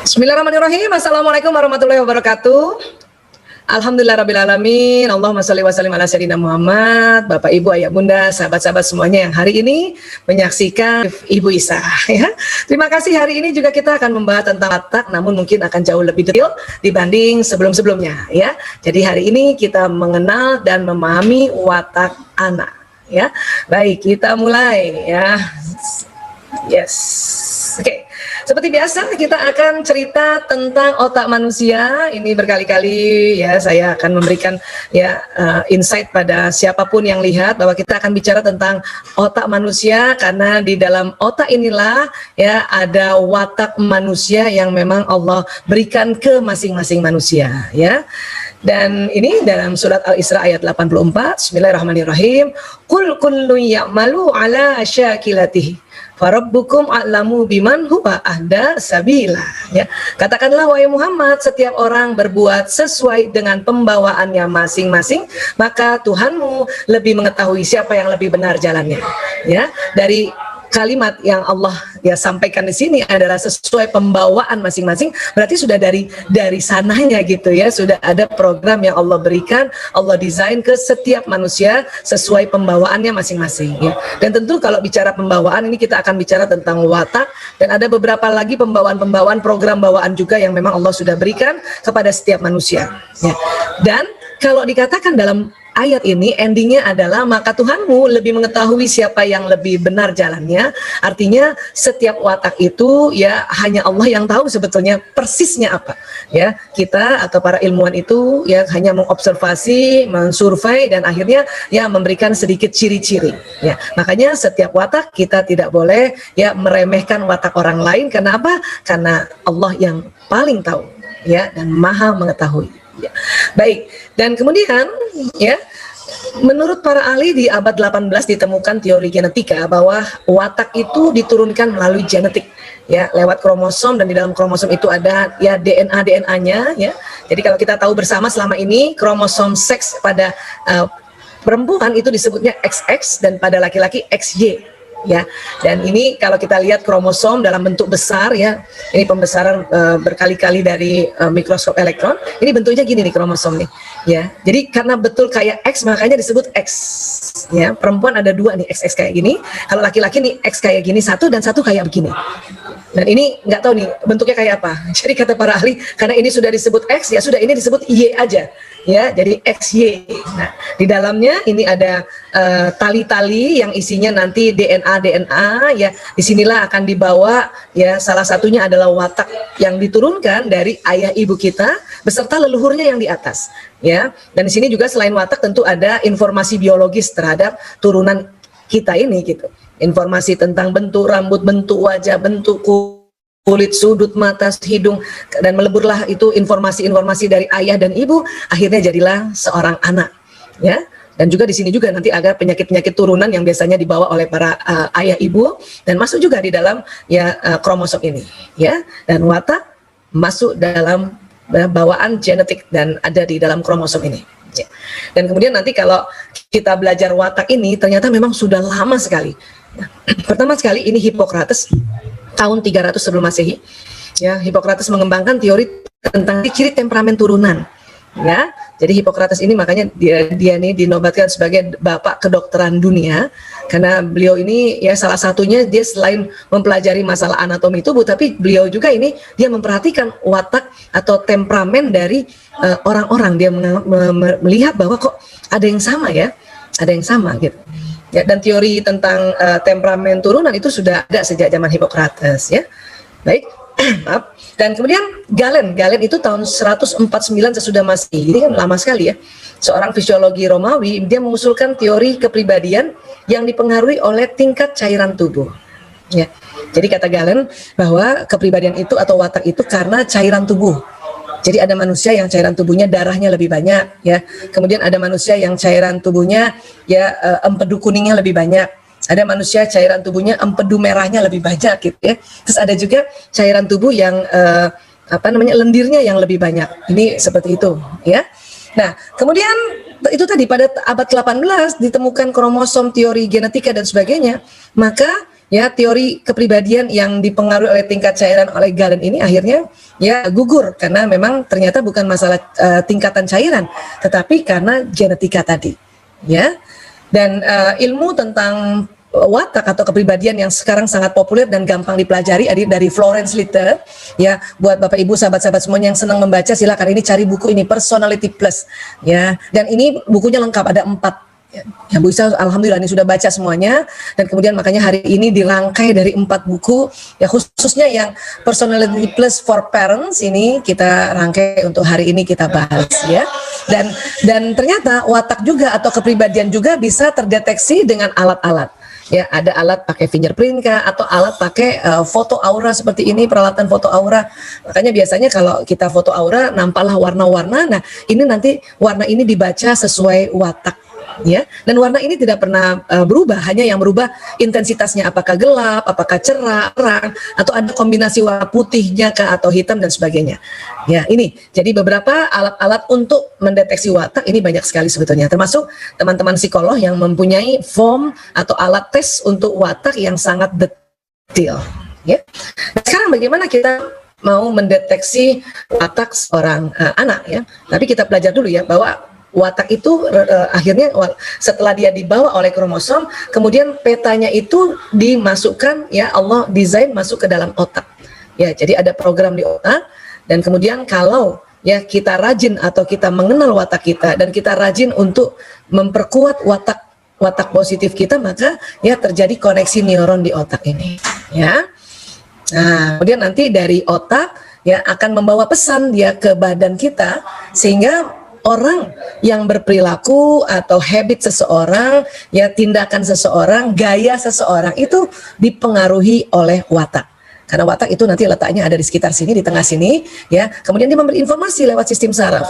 Bismillahirrahmanirrahim. Assalamualaikum warahmatullahi wabarakatuh. Alhamdulillahirrabbilalamin. Allahumma sholli wa sallim ala sayyidina Muhammad. Bapak, Ibu, Ayah, Bunda, sahabat-sahabat semuanya yang hari ini menyaksikan Ibu Isa, ya. Terima kasih. Hari ini juga kita akan membahas tentang watak, namun mungkin akan jauh lebih detail dibanding sebelum-sebelumnya, ya. Jadi hari ini kita mengenal dan memahami watak anak, ya. Baik, kita mulai, ya. Yes. Oke. Seperti biasa kita akan cerita tentang otak manusia. Ini berkali-kali ya saya akan memberikan ya insight pada siapapun yang lihat bahwa kita akan bicara tentang otak manusia, karena di dalam otak inilah ya ada watak manusia yang memang Allah berikan ke masing-masing manusia, ya. Dan ini dalam surat Al-Isra ayat 84. Bismillahirrahmanirrahim. Qul kullun ya'malu ala syakilatihi farabbukum a'lamu biman huwa ahda sabila, ya. Katakanlah wahai Muhammad, setiap orang berbuat sesuai dengan pembawaannya masing-masing, maka Tuhanmu lebih mengetahui siapa yang lebih benar jalannya, ya. Dari kalimat yang Allah ya sampaikan di sini adalah sesuai pembawaan masing-masing, berarti sudah dari sananya gitu ya, sudah ada program yang Allah berikan, Allah desain ke setiap manusia sesuai pembawaannya masing-masing, ya. Dan tentu kalau bicara pembawaan ini kita akan bicara tentang watak, dan ada beberapa lagi pembawaan program bawaan juga yang memang Allah sudah berikan kepada setiap manusia, ya. Dan kalau dikatakan dalam ayat ini endingnya adalah maka Tuhanmu lebih mengetahui siapa yang lebih benar jalannya. Artinya setiap watak itu ya hanya Allah yang tahu sebetulnya persisnya apa, ya. Kita atau para ilmuwan itu ya hanya mengobservasi, mensurvei, dan akhirnya ya memberikan sedikit ciri-ciri, ya. Makanya setiap watak kita tidak boleh ya meremehkan watak orang lain. Karena apa? Karena Allah yang paling tahu, ya, dan maha mengetahui, ya. Baik, dan kemudian ya menurut para ahli di abad 18 ditemukan teori genetika bahwa watak itu diturunkan melalui genetik, ya, lewat kromosom, dan di dalam kromosom itu ada ya DNA-nya, ya. Jadi kalau kita tahu bersama selama ini kromosom seks pada perempuan itu disebutnya XX dan pada laki-laki XY, ya. Dan ini kalau kita lihat kromosom dalam bentuk besar, ya, ini pembesaran berkali-kali dari mikroskop elektron, ini bentuknya gini nih kromosom nih, ya. Jadi karena betul kayak X makanya disebut X, ya. Perempuan ada dua nih XX kayak gini, kalau laki-laki nih X kayak gini satu dan satu kayak begini. Dan ini nggak tahu nih bentuknya kayak apa. Jadi kata para ahli, karena ini sudah disebut X, ya sudah ini disebut Y aja, ya. Jadi XY. Nah, di dalamnya ini ada tali-tali yang isinya nanti DNA, ya. Disinilah akan dibawa, ya. Salah satunya adalah watak yang diturunkan dari ayah ibu kita beserta leluhurnya yang di atas, ya. Dan di sini juga selain watak tentu ada informasi biologis terhadap turunan kita ini gitu. Informasi tentang bentuk rambut, bentuk wajah, bentuk kulit, sudut mata, hidung, dan meleburlah itu informasi-informasi dari ayah dan ibu, akhirnya jadilah seorang anak, ya. Dan juga di sini juga nanti ada penyakit-penyakit turunan yang biasanya dibawa oleh para ayah ibu dan masuk juga di dalam ya kromosom ini, ya. Dan watak masuk dalam bawaan genetik dan ada di dalam kromosom ini, ya. Dan kemudian nanti kalau kita belajar watak ini ternyata memang sudah lama sekali. Nah, pertama sekali ini Hippocrates tahun 300 sebelum Masehi, ya. Hippocrates mengembangkan teori tentang ciri temperamen turunan, ya. Jadi Hippocrates ini makanya dia ini dinobatkan sebagai bapak kedokteran dunia, karena beliau ini ya salah satunya dia selain mempelajari masalah anatomi tubuh, tapi beliau juga ini dia memperhatikan watak atau temperamen dari orang-orang. Dia melihat bahwa kok ada yang sama, ya, ada yang sama gitu. Ya, dan teori tentang temperamen turunan itu sudah ada sejak zaman Hippocrates, ya. Baik. Maaf. Dan kemudian Galen itu tahun 149 sesudah Masehi. Ini kan lama sekali, ya. Seorang fisiologi Romawi, dia mengusulkan teori kepribadian yang dipengaruhi oleh tingkat cairan tubuh, ya. Jadi kata Galen bahwa kepribadian itu atau watak itu karena cairan tubuh. Jadi ada manusia yang cairan tubuhnya darahnya lebih banyak, ya. Kemudian ada manusia yang cairan tubuhnya ya empedu kuningnya lebih banyak. Ada manusia cairan tubuhnya empedu merahnya lebih banyak gitu, ya. Terus ada juga cairan tubuh yang lendirnya yang lebih banyak. Ini seperti itu, ya. Nah, kemudian itu tadi pada abad ke-18 ditemukan kromosom, teori genetika dan sebagainya, maka ya teori kepribadian yang dipengaruhi oleh tingkat cairan oleh Galen ini akhirnya ya gugur karena memang ternyata bukan masalah tingkatan cairan, tetapi karena genetika tadi, ya. Dan ilmu tentang watak atau kepribadian yang sekarang sangat populer dan gampang dipelajari dari Florence Litter, ya. Buat Bapak Ibu sahabat-sahabat semuanya yang senang membaca, silakan ini cari buku ini, Personality Plus, ya. Dan ini bukunya lengkap, ada 4. Ya, Bu Isa alhamdulillah ini sudah baca semuanya, dan kemudian makanya hari ini dirangkai dari 4 buku, ya, khususnya yang Personality Plus for Parents ini kita rangkai untuk hari ini kita bahas, ya. Dan ternyata watak juga atau kepribadian juga bisa terdeteksi dengan alat-alat. Ya, ada alat pakai fingerprint kah, atau alat pakai foto aura seperti ini, peralatan foto aura. Makanya biasanya kalau kita foto aura nampaklah warna-warna. Nah, ini nanti warna ini dibaca sesuai watak, ya. Dan warna ini tidak pernah berubah, hanya yang berubah intensitasnya, apakah gelap, apakah cerah, terang, atau ada kombinasi warna putihnya kah atau hitam dan sebagainya. Ya, ini jadi beberapa alat-alat untuk mendeteksi watak ini banyak sekali sebetulnya, termasuk teman-teman psikolog yang mempunyai form atau alat tes untuk watak yang sangat detail, ya. Nah, sekarang bagaimana kita mau mendeteksi watak seorang anak, ya. Tapi kita belajar dulu ya bahwa watak itu akhirnya setelah dia dibawa oleh kromosom, kemudian petanya itu dimasukkan, ya, Allah desain masuk ke dalam otak. Ya, jadi ada program di otak, dan kemudian kalau ya kita rajin atau kita mengenal watak kita dan kita rajin untuk memperkuat watak positif kita, maka ya terjadi koneksi neuron di otak ini, ya. Nah, kemudian nanti dari otak ya akan membawa pesan dia ke badan kita, sehingga orang yang berperilaku atau habit seseorang, ya tindakan seseorang, gaya seseorang itu dipengaruhi oleh watak. Karena watak itu nanti letaknya ada di sekitar sini, di tengah sini, ya. Kemudian dia memberi informasi lewat sistem saraf.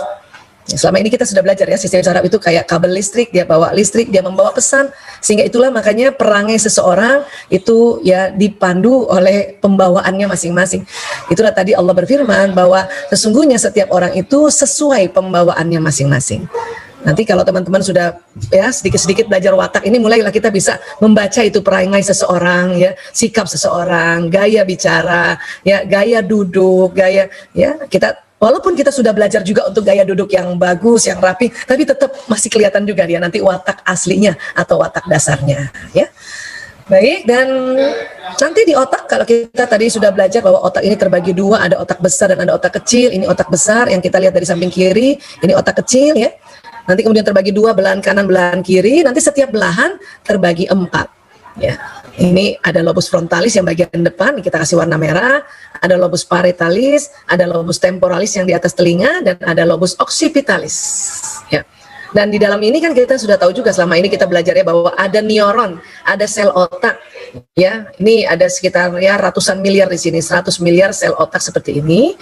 Ya, selama ini kita sudah belajar ya, sistem saraf itu kayak kabel listrik, dia bawa listrik, dia membawa pesan, sehingga itulah makanya perangai seseorang itu ya dipandu oleh pembawaannya masing-masing. Itulah tadi Allah berfirman bahwa sesungguhnya setiap orang itu sesuai pembawaannya masing-masing. Nanti kalau teman-teman sudah ya sedikit-sedikit belajar watak ini, mulailah kita bisa membaca itu perangai seseorang, ya, sikap seseorang, gaya bicara, ya, gaya duduk, gaya, ya, kita walaupun kita sudah belajar juga untuk gaya duduk yang bagus, yang rapi, tapi tetap masih kelihatan juga dia nanti watak aslinya atau watak dasarnya, ya. Baik, dan nanti di otak, kalau kita tadi sudah belajar bahwa otak ini terbagi 2, ada otak besar dan ada otak kecil. Ini otak besar yang kita lihat dari samping kiri, ini otak kecil, ya. Nanti kemudian terbagi 2, belahan kanan, belahan kiri. Nanti setiap belahan terbagi 4, ya. Ini ada lobus frontalis yang bagian depan, kita kasih warna merah. Ada lobus parietalis, ada lobus temporalis yang di atas telinga, dan ada lobus occipitalis, ya. Dan di dalam ini kan kita sudah tahu juga selama ini kita belajar ya bahwa ada neuron, ada sel otak, ya. Ini ada sekitar ya ratusan miliar di sini, 100 miliar sel otak seperti ini.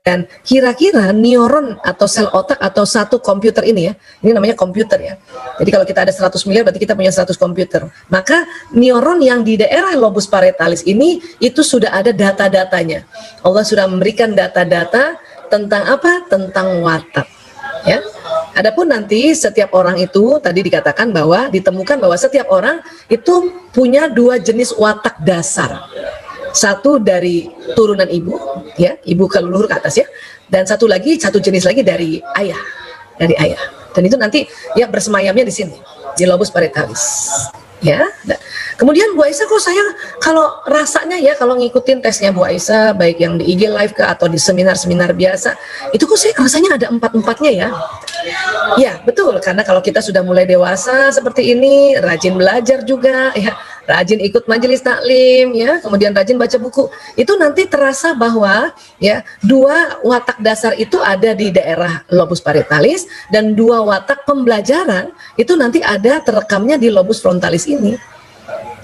Dan kira-kira neuron atau sel otak atau satu komputer ini, ya, ini namanya komputer, ya. Jadi kalau kita ada 100 miliar berarti kita punya 100 komputer. Maka neuron yang di daerah lobus parietalis ini itu sudah ada data-datanya. Allah sudah memberikan data-data tentang apa? Tentang watak, ya. Adapun nanti setiap orang itu tadi dikatakan bahwa ditemukan bahwa setiap orang itu punya 2 jenis watak dasar. Satu dari turunan ibu, ya, ibu ke leluhur ke atas, ya. Dan satu jenis lagi dari ayah, Dan itu nanti ya bersemayamnya di sini, di lobus parietalis, ya. Nah, kemudian Bu Aisyah, kok saya kalau rasanya ya kalau ngikutin tesnya Bu Aisyah, baik yang di IG Live atau di seminar-seminar biasa, itu kok saya rasanya ada 4-4-nya, ya. Ya, betul, karena kalau kita sudah mulai dewasa seperti ini, rajin belajar juga, ya, rajin ikut majelis taklim, ya, kemudian rajin baca buku, itu nanti terasa bahwa ya 2 watak dasar itu ada di daerah lobus parietalis, dan 2 watak pembelajaran itu nanti ada terekamnya di lobus frontalis ini.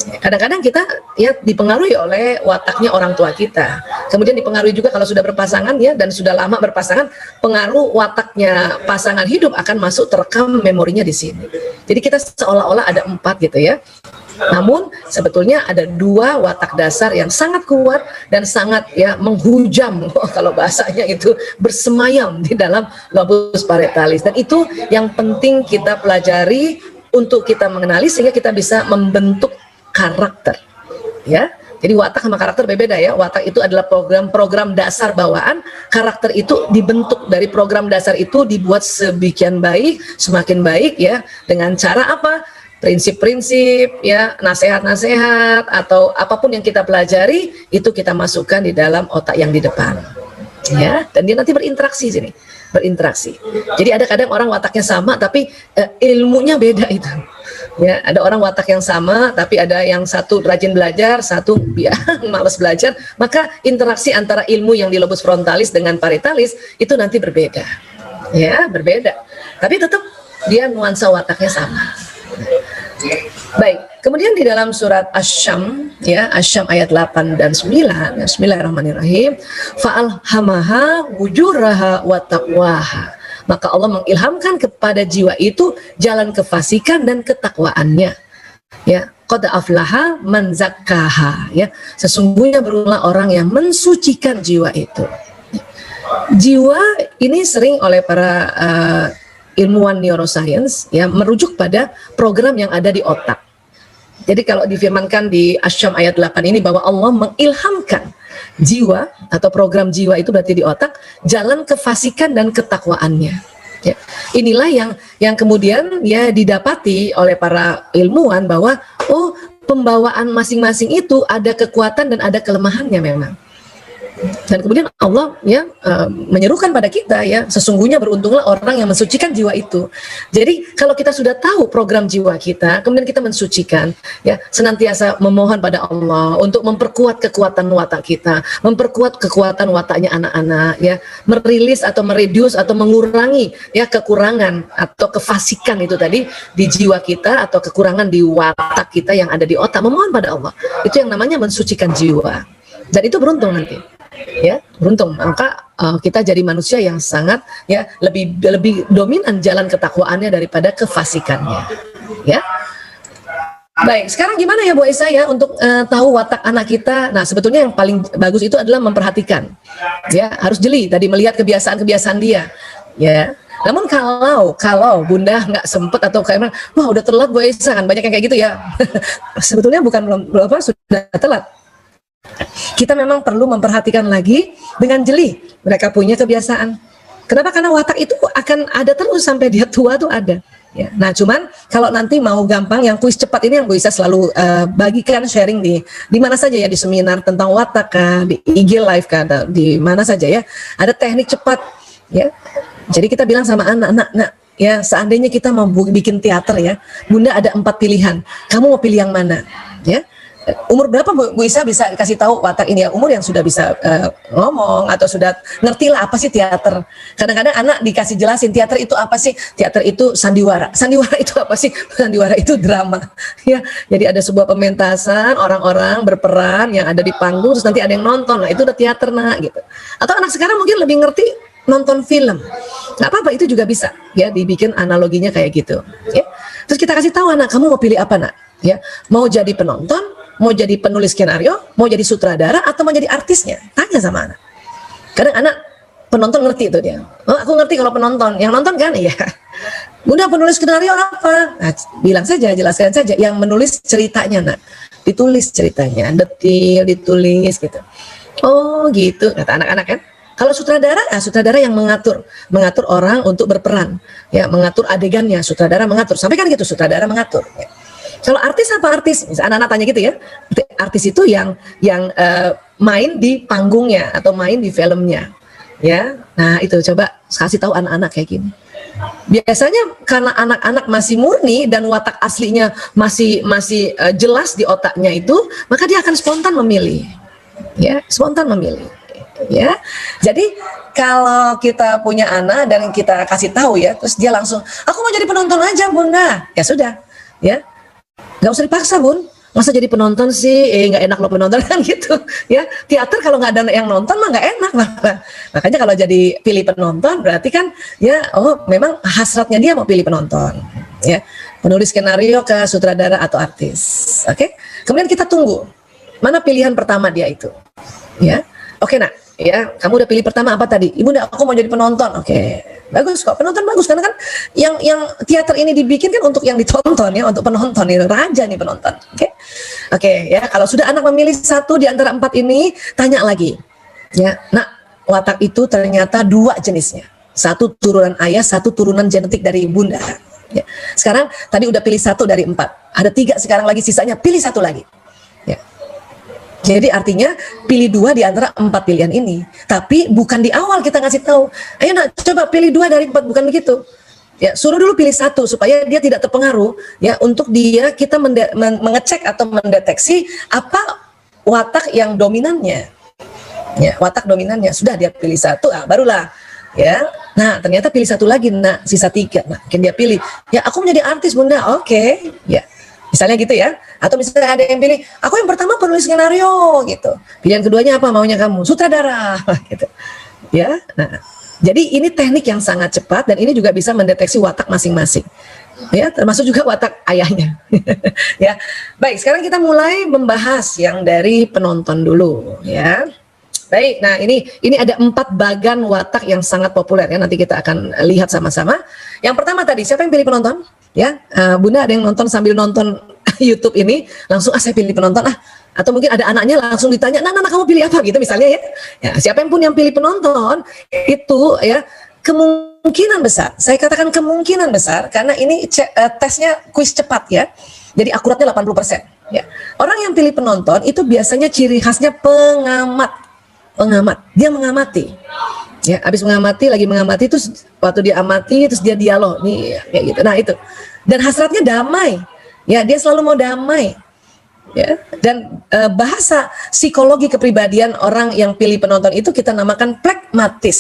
Kadang-kadang kita ya dipengaruhi oleh wataknya orang tua kita. Kemudian dipengaruhi juga kalau sudah berpasangan, ya, dan sudah lama berpasangan, pengaruh wataknya pasangan hidup akan masuk terekam memorinya di sini. Jadi kita seolah-olah ada 4 gitu, ya. Namun sebetulnya ada dua watak dasar yang sangat kuat dan sangat ya menghujam, kalau bahasanya itu bersemayam di dalam lobus parietalis, dan itu yang penting kita pelajari untuk kita mengenali sehingga kita bisa membentuk karakter, ya. Jadi watak sama karakter berbeda ya. Watak itu adalah program dasar bawaan, karakter itu dibentuk dari program dasar itu, dibuat sebikian baik, semakin baik ya, dengan cara apa? Prinsip-prinsip ya, nasihat-nasihat atau apapun yang kita pelajari itu kita masukkan di dalam otak yang di depan. Ya, dan dia nanti berinteraksi sini, berinteraksi. Jadi ada kadang orang wataknya sama tapi ilmunya beda itu. Ya, ada orang watak yang sama tapi ada yang satu rajin belajar, satu ya malas belajar, maka interaksi antara ilmu yang di lobus frontalis dengan parietalis itu nanti berbeda. Ya, berbeda. Tapi tetap dia nuansa wataknya sama. Baik, kemudian di dalam surat Asy-Syam ya, Asy-Syam ayat 8 dan 9, ya, bismillahirrahmanirrahim, fa'alhamaha wujuraha wa taqwaha. Maka Allah mengilhamkan kepada jiwa itu jalan kefasikan dan ketakwaannya. Ya, qad aflaha man zakkaha, ya. Sesungguhnya beruntunglah orang yang mensucikan jiwa itu. Jiwa ini sering oleh para ilmuwan neuroscience ya merujuk pada program yang ada di otak. Jadi kalau difirmankan di Asy-Syam ayat 8 ini bahwa Allah mengilhamkan jiwa atau program jiwa itu berarti di otak, jalan kefasikan dan ketakwaannya. Ya. Inilah yang kemudian ya didapati oleh para ilmuwan bahwa oh, pembawaan masing-masing itu ada kekuatan dan ada kelemahannya memang. Dan kemudian Allah ya menyerukan pada kita ya, sesungguhnya beruntunglah orang yang mensucikan jiwa itu. Jadi kalau kita sudah tahu program jiwa kita, kemudian kita mensucikan ya, senantiasa memohon pada Allah untuk memperkuat kekuatan watak kita, memperkuat kekuatan wataknya anak-anak ya, merilis atau mereduce atau mengurangi ya kekurangan atau kefasikan itu tadi di jiwa kita atau kekurangan di watak kita yang ada di otak, memohon pada Allah. Itu yang namanya mensucikan jiwa. Dan itu beruntung nanti. Ya, beruntung. Maka kita jadi manusia yang sangat ya lebih dominan jalan ketakwaannya daripada kefasikannya. Ya. Baik, sekarang gimana ya Bu Esa ya untuk tahu watak anak kita? Nah, sebetulnya yang paling bagus itu adalah memperhatikan. Ya, harus jeli tadi melihat kebiasaan-kebiasaan dia. Ya. Namun kalau Bunda nggak sempet atau kayak wah udah telat Bu Esa, kan banyak yang kayak gitu ya. Sebetulnya bukan belum sudah telat. Kita memang perlu memperhatikan lagi dengan jeli mereka punya kebiasaan. Kenapa? Karena watak itu akan ada terus sampai dia tua tuh ada. Ya. Nah, cuman kalau nanti mau gampang, yang kuis cepat ini yang gue bisa selalu bagikan sharing di mana saja ya, di seminar tentang watak kah, di IG Live kah, di mana saja ya. Ada teknik cepat ya. Jadi kita bilang sama anak-anak, nah, ya seandainya kita mau bikin teater ya, Bunda ada 4 pilihan. Kamu mau pilih yang mana? Ya. Umur berapa Bu Isa bisa kasih tahu watak ini ya? Umur yang sudah bisa ngomong atau sudah ngerti lah apa sih teater. Kadang-kadang anak dikasih jelasin teater itu apa sih? Teater itu sandiwara. Sandiwara itu apa sih? Sandiwara itu drama. Ya, jadi ada sebuah pementasan, orang-orang berperan yang ada di panggung, terus nanti ada yang nonton. Nah, itu udah teater nah gitu. Atau anak sekarang mungkin lebih ngerti nonton film. Nggak apa-apa, itu juga bisa ya dibikin analoginya kayak gitu. Ya. Terus kita kasih tahu anak, kamu mau pilih apa nak? Ya, mau jadi penonton, mau jadi penulis skenario, mau jadi sutradara, atau mau jadi artisnya? Tanya sama anak. Kadang anak penonton ngerti itu dia. Oh, aku ngerti kalau penonton. Yang nonton kan? Iya. Bunda penulis skenario apa? Nah, bilang saja, jelaskan saja. Yang menulis ceritanya nak. Ditulis ceritanya, detil, ditulis gitu. Oh gitu, kata anak-anak kan. Kalau sutradara, ya sutradara yang mengatur orang untuk berperan, ya mengatur adegannya. Sutradara mengatur. Sampai kan gitu, sutradara mengatur. Ya. Kalau artis apa artis? Misalnya anak-anak tanya gitu ya. Artis itu yang main di panggungnya atau main di filmnya. Ya. Nah, itu coba kasih tahu anak-anak kayak gini. Biasanya karena anak-anak masih murni dan watak aslinya masih jelas di otaknya itu, maka dia akan spontan memilih. Ya, spontan memilih. Ya. Jadi kalau kita punya anak dan kita kasih tahu ya, terus dia langsung, aku mau jadi penonton aja Bunda. Ya sudah. Ya. Nggak usah dipaksa Bun, masa jadi penonton sih, nggak enak lo penonton kan gitu ya. Teater kalau nggak ada yang nonton mah nggak enak. Makanya kalau jadi pilih penonton berarti kan ya, oh memang hasratnya dia mau pilih penonton ya. penulis skenario ke sutradara atau artis. Oke. Kemudian kita tunggu mana pilihan pertama dia itu. Ya. Oke, Nak. Ya, kamu udah pilih pertama apa tadi? Ibunda, aku mau jadi penonton. Oke. Bagus kok. Penonton bagus karena kan yang teater ini dibikin kan untuk yang ditonton ya, untuk penonton ini. Raja nih penonton. Oke. Oke, ya. Kalau sudah anak memilih satu di antara 4 ini, tanya lagi. Ya, Nak, watak itu ternyata 2 jenisnya. Satu turunan ayah, satu turunan genetik dari ibunda. Ya. Sekarang tadi udah pilih 1 dari 4. Ada 3 sekarang lagi sisanya, pilih 1 lagi. Ya. Jadi artinya pilih 2 di antara 4 pilihan ini. Tapi bukan di awal kita ngasih tahu. Ayo Nak, coba pilih 2 dari 4, bukan begitu. Ya, suruh dulu pilih 1 supaya dia tidak terpengaruh. Ya, untuk dia kita mengecek atau mendeteksi apa watak yang dominannya. Ya, watak dominannya sudah dia pilih 1, barulah. Ya, nah ternyata pilih 1 lagi, nah sisa 3, nah mungkin dia pilih, ya aku menjadi artis Bunda, oke, ya, misalnya gitu ya, atau misalnya ada yang pilih, aku yang pertama penulis skenario, gitu, pilihan keduanya apa maunya kamu, sutradara, gitu, ya, nah, jadi ini teknik yang sangat cepat dan ini juga bisa mendeteksi watak masing-masing, ya, termasuk juga watak ayahnya, ya, baik, sekarang kita mulai membahas yang dari penonton dulu, ya. Baik, nah ini ada 4 bagan watak yang sangat populer ya, nanti kita akan lihat sama-sama. Yang pertama tadi, siapa yang pilih penonton? Ya, Bunda ada yang nonton sambil nonton YouTube ini, langsung saya pilih penonton atau mungkin ada anaknya langsung ditanya, nah kamu pilih apa gitu misalnya ya. Ya, siapa pun yang pilih penonton itu ya kemungkinan besar, saya katakan kemungkinan besar karena ini tesnya kuis cepat ya. Jadi akuratnya 80%. Ya. Orang yang pilih penonton itu biasanya ciri khasnya pengamat, dia mengamati ya, habis lagi mengamati terus waktu dia amati terus dia dialog nih kayak gitu, nah itu, dan hasratnya damai ya, dia selalu mau damai ya, dan bahasa psikologi kepribadian orang yang pilih penonton itu kita namakan pragmatis,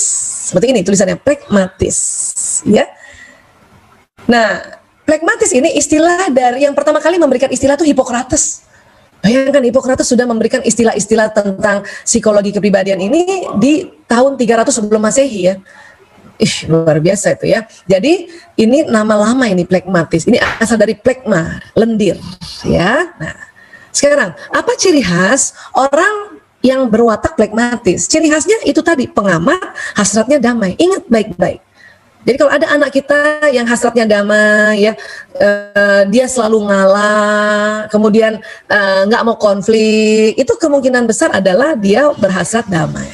seperti ini tulisannya, pragmatis ya. Nah, pragmatis ini istilah dari yang pertama kali memberikan istilah itu Hippocrates. Bayangkan Hippocrates sudah memberikan istilah-istilah tentang psikologi kepribadian ini di tahun 300 sebelum Masehi ya. Luar biasa itu ya. Jadi ini nama lama ini pragmatis. Ini asal dari phlegma, lendir ya. Nah, sekarang apa ciri khas orang yang berwatak pragmatis? Ciri khasnya itu tadi, pengamat, hasratnya damai. Ingat baik-baik. Jadi kalau ada anak kita yang hasratnya damai, ya, dia selalu ngalah, kemudian nggak mau konflik, itu kemungkinan besar adalah dia berhasrat damai.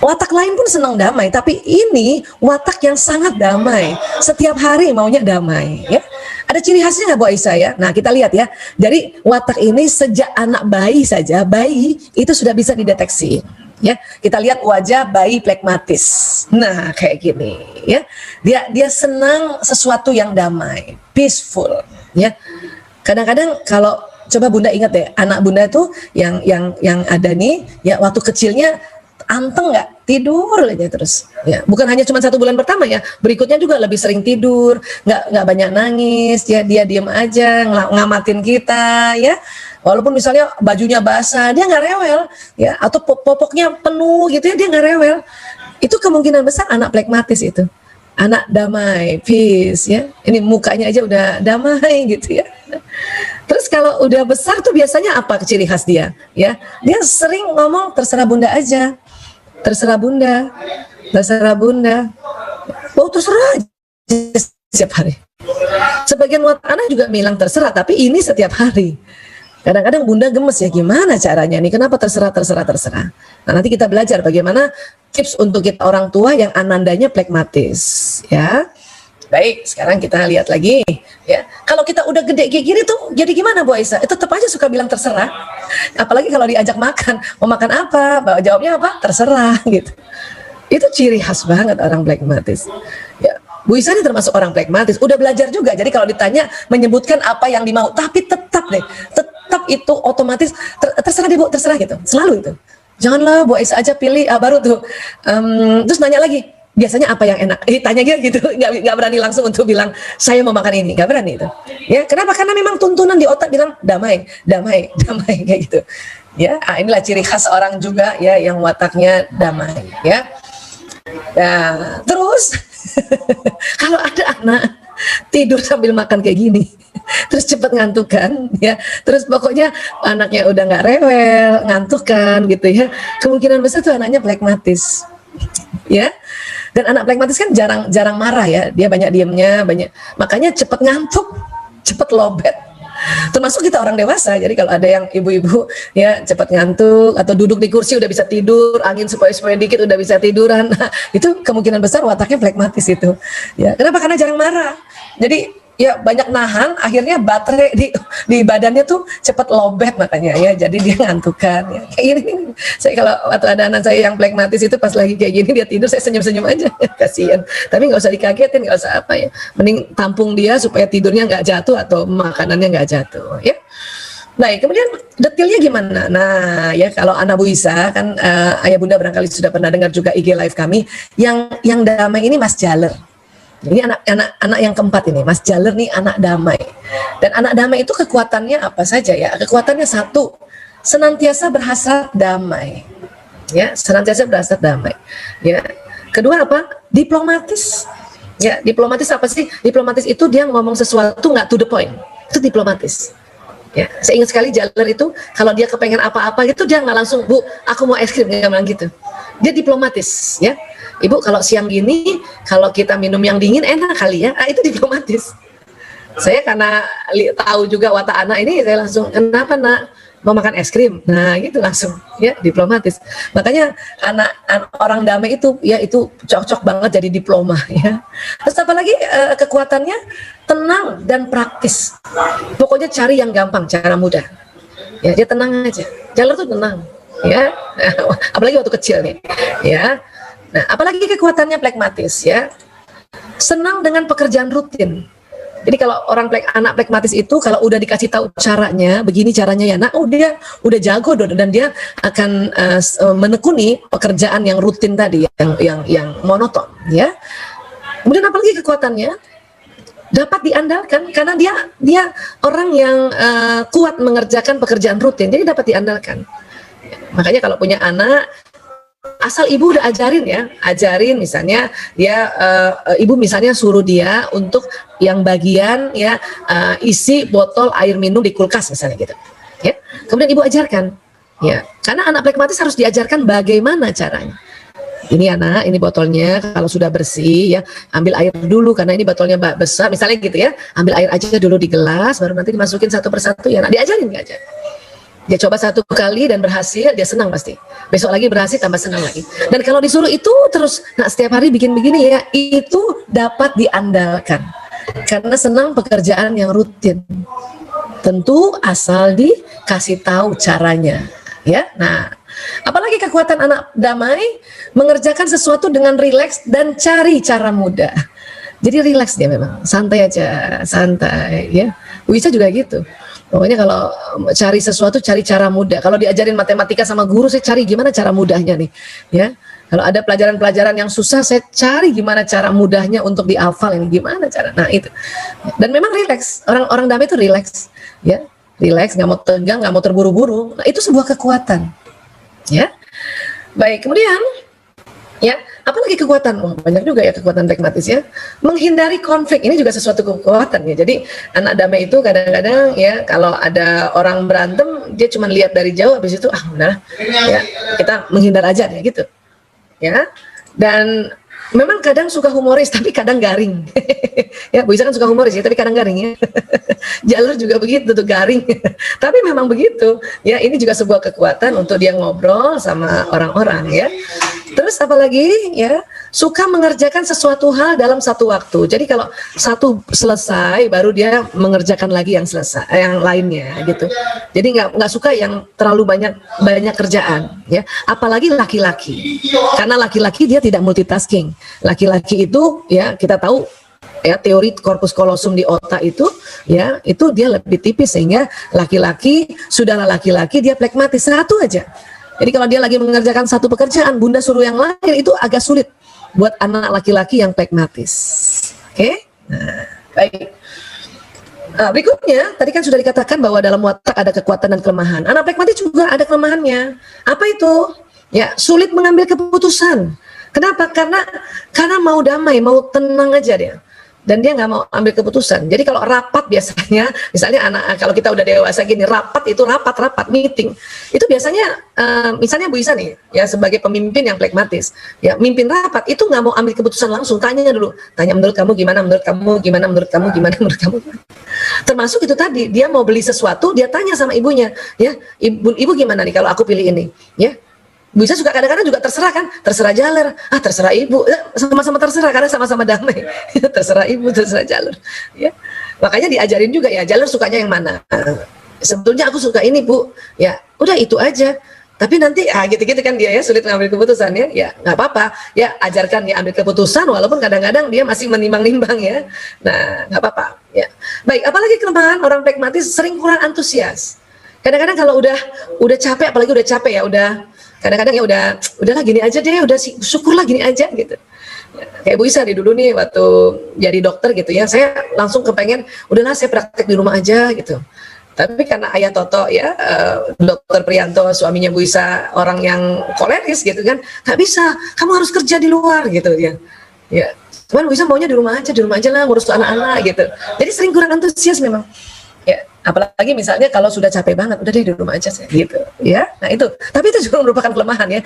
Watak lain pun senang damai, tapi ini watak yang sangat damai, setiap hari maunya damai. Ya. Ada ciri khasnya nggak Bu Aisyah ya? Nah kita lihat ya, dari watak ini sejak anak bayi saja, bayi itu sudah bisa dideteksi. Ya, kita lihat wajah bayi pragmatis. Nah, kayak gini, ya. Dia senang sesuatu yang damai, peaceful, ya. Kadang-kadang kalau coba Bunda ingat deh, anak Bunda itu yang ada nih, ya waktu kecilnya anteng nggak, tidur aja terus. Ya, bukan hanya cuma 1 bulan pertama ya, berikutnya juga lebih sering tidur, nggak banyak nangis, ya dia diam aja, ngamatin kita, ya. Walaupun misalnya bajunya basah, dia nggak rewel, ya, atau popoknya penuh gitu ya, dia nggak rewel. Itu kemungkinan besar anak pragmatis itu, anak damai, peace, ya. Ini mukanya aja udah damai gitu ya. Terus kalau udah besar tuh biasanya apa ciri khas dia? Ya, dia sering ngomong terserah Bunda aja, terserah Bunda, terserah Bunda. Oh terserah aja setiap hari. Sebagian anak juga bilang terserah, tapi ini setiap hari. Kadang-kadang Bunda gemes ya, gimana caranya nih, kenapa terserah. Nah nanti kita belajar bagaimana tips untuk kita orang tua yang anandanya pragmatis ya. Baik, sekarang kita lihat lagi ya. Kalau kita udah gede kayak gini tuh jadi gimana Bu Aisyah? Tetap aja suka bilang terserah. Apalagi kalau diajak makan, mau makan apa? Jawabnya apa? Terserah gitu. Itu ciri khas banget orang pragmatis. Ya, Bu Aisyah ini termasuk orang pragmatis. Udah belajar juga. Jadi kalau ditanya menyebutkan apa yang dimau, tapi tetap itu otomatis terserah deh Bu, terserah gitu. Selalu itu. Janganlah Bu Aisyah aja pilih baru tuh. Terus nanya lagi. Biasanya apa yang enak? Tanya gitu, nggak berani langsung untuk bilang saya mau makan ini, nggak berani itu. Ya, kenapa? Karena memang tuntunan di otak bilang damai kayak gitu. Ya, inilah ciri khas orang juga ya yang wataknya damai. Ya, terus kalau ada anak tidur sambil makan kayak gini, terus cepet ngantuk kan, ya. Terus pokoknya anaknya udah nggak rewel, ngantuk kan, gitu ya. Kemungkinan besar tuh anaknya plekmatis, ya. Dan anak plekmatis kan jarang marah ya, dia banyak diemnya, makanya cepet ngantuk, cepet lobet. Termasuk kita orang dewasa, jadi kalau ada yang ibu-ibu ya cepat ngantuk atau duduk di kursi udah bisa tidur, angin sepoi-sepoi dikit udah bisa tiduran, nah, itu kemungkinan besar wataknya flekmatis itu. Ya, kenapa? Karena jarang marah. Jadi ya banyak nahan, akhirnya baterai di badannya tuh cepat lobet makanya ya, jadi dia ngantukan. Ya. Kayak gini, saya kalau waktu ada anak saya yang flekmatis itu pas lagi kayak gini dia tidur, saya senyum-senyum aja, kasihan. Tapi nggak usah dikagetin, nggak usah apa ya, mending tampung dia supaya tidurnya nggak jatuh atau makanannya nggak jatuh. Ya. Baik, kemudian detailnya gimana? Nah, ya kalau anak Bu Isa kan ayah bunda barangkali sudah pernah dengar juga IG live kami, yang damai ini Mas Jaler. Ini anak yang keempat ini, Mas Jaler nih anak damai. Dan anak damai itu kekuatannya apa saja ya? Kekuatannya satu, senantiasa berhasrat damai. Ya, senantiasa berhasrat damai. Ya. Kedua apa? Diplomatis. Ya, diplomatis apa sih? Diplomatis itu dia ngomong sesuatu nggak to the point. Itu diplomatis. Ya, saya ingat sekali Jaler itu kalau dia kepengen apa-apa gitu dia nggak langsung, Bu, aku mau es krim, nggak bilang gitu. Dia diplomatis, ya. Ibu kalau siang gini, kalau kita minum yang dingin enak kali ya, itu diplomatis. Saya karena tahu juga watak anak ini, saya langsung, kenapa nak mau makan es krim? Nah gitu langsung, ya diplomatis. Makanya anak orang damai itu, ya itu cocok banget jadi diploma, ya. Terus apalagi kekuatannya tenang dan praktis. Pokoknya cari yang gampang, cara mudah. Ya dia tenang aja. Jalan tuh tenang, ya. Apalagi waktu kecil nih, ya. Nah, apalagi kekuatannya plekmatis ya, senang dengan pekerjaan rutin. Jadi kalau anak plekmatis itu kalau udah dikasih tahu caranya, begini caranya ya, nah dia udah jago dan dia akan menekuni pekerjaan yang rutin tadi, yang monoton ya. Kemudian apalagi kekuatannya dapat diandalkan karena dia orang yang kuat mengerjakan pekerjaan rutin, jadi dapat diandalkan. Makanya kalau punya anak, asal ibu udah ajarin misalnya dia ibu misalnya suruh dia untuk yang bagian ya isi botol air minum di kulkas misalnya gitu ya, kemudian ibu ajarkan ya, karena anak plekmatis harus diajarkan bagaimana caranya. Ini anak, ini botolnya kalau sudah bersih ya ambil air dulu karena ini botolnya besar misalnya gitu ya, ambil air aja dulu di gelas baru nanti dimasukin satu persatu ya, nah diajarin nggak aja. Dia coba satu kali dan berhasil, dia senang pasti. Besok lagi berhasil, tambah senang lagi. Dan kalau disuruh itu terus, nah setiap hari bikin begini ya, itu dapat diandalkan. Karena senang pekerjaan yang rutin. Tentu asal dikasih tahu caranya. Ya, nah, apalagi kekuatan anak damai, mengerjakan sesuatu dengan rileks dan cari cara mudah. Jadi rileks dia memang, santai aja, santai ya. Wisa juga gitu. Pokoknya kalau cari sesuatu cari cara mudah. Kalau diajarin matematika sama guru, saya cari gimana cara mudahnya nih, ya. Kalau ada pelajaran-pelajaran yang susah, saya cari gimana cara mudahnya untuk dihafal ini, gimana cara. Nah itu. Dan memang rileks. Orang damai itu rileks, ya. Rileks, nggak mau tegang, nggak mau terburu-buru. Nah itu sebuah kekuatan, ya. Baik, kemudian, ya. Apalagi kekuatan, banyak juga ya kekuatan plekmatis ya. Menghindari konflik, ini juga sesuatu kekuatan ya. Jadi anak damai itu kadang-kadang ya kalau ada orang berantem, dia cuma lihat dari jauh, habis itu udah ya kita menghindar aja deh gitu. Ya. Dan memang kadang suka humoris tapi kadang garing. Ya, Bu Isa kan suka humoris ya, tapi kadang garing ya. Jalur juga begitu tuh, garing. Tapi memang begitu. Ya, ini juga sebuah kekuatan untuk dia ngobrol sama orang-orang ya. Terus apalagi ya, suka mengerjakan sesuatu hal dalam satu waktu. Jadi kalau satu selesai baru dia mengerjakan lagi yang selesai, yang lainnya gitu. Jadi nggak suka yang terlalu banyak kerjaan ya. Apalagi laki-laki. Karena laki-laki dia tidak multitasking. Laki-laki itu ya kita tahu ya teori corpus callosum di otak itu ya itu dia lebih tipis sehingga laki-laki sudahlah laki-laki dia plekmatis satu aja. Jadi kalau dia lagi mengerjakan satu pekerjaan, bunda suruh yang lain itu agak sulit buat anak laki-laki yang plekmatis. Oke? Nah, baik. Berikutnya, tadi kan sudah dikatakan bahwa dalam watak ada kekuatan dan kelemahan. Anak plekmatis juga ada kelemahannya. Apa itu? Ya, sulit mengambil keputusan. Kenapa? Karena mau damai, mau tenang aja dia. dan dia nggak mau ambil keputusan. Jadi kalau rapat biasanya, misalnya anak kalau kita udah dewasa gini, rapat itu rapat meeting, itu biasanya misalnya Bu Isa nih, ya sebagai pemimpin yang pragmatis, ya mimpin rapat itu nggak mau ambil keputusan langsung, tanya dulu, tanya menurut kamu gimana, menurut kamu gimana, menurut kamu gimana, menurut kamu gimana. Termasuk itu tadi, dia mau beli sesuatu, dia tanya sama ibunya, ya ibu gimana nih kalau aku pilih ini, ya. Bu Isa juga kadang-kadang juga terserah kan, terserah Jaler, terserah ibu, sama-sama terserah karena sama-sama damai. Terserah ibu, terserah Jaler. Ya, makanya diajarin juga ya, Jaler sukanya yang mana. Sebetulnya aku suka ini Bu, ya udah itu aja. Tapi nanti gitu-gitu kan dia ya sulit mengambil keputusan ya nggak apa-apa ya, ajarkan dia ambil keputusan walaupun kadang-kadang dia masih menimbang-nimbang ya. Nah nggak apa-apa ya. Baik, apalagi kelemahan orang pragmatis sering kurang antusias. Kadang-kadang kalau udah capek, apalagi udah capek ya, kadang-kadang ya udahlah gini aja deh, udah syukurlah gini aja gitu. Ya, kayak Bu Isa dulu nih waktu jadi dokter gitu ya, saya langsung kepengen udahlah saya praktek di rumah aja gitu. Tapi karena ayah Toto ya, Dokter Prianto suaminya Bu Isa orang yang koleris gitu kan, nggak bisa, kamu harus kerja di luar gitu ya. Ya, cuman Bu Isa maunya di rumah aja lah ngurus anak-anak gitu. Jadi sering kurang antusias memang. Ya, apalagi misalnya kalau sudah capek banget, udah deh di rumah aja saya gitu, ya. Nah itu, tapi itu juga merupakan kelemahan ya.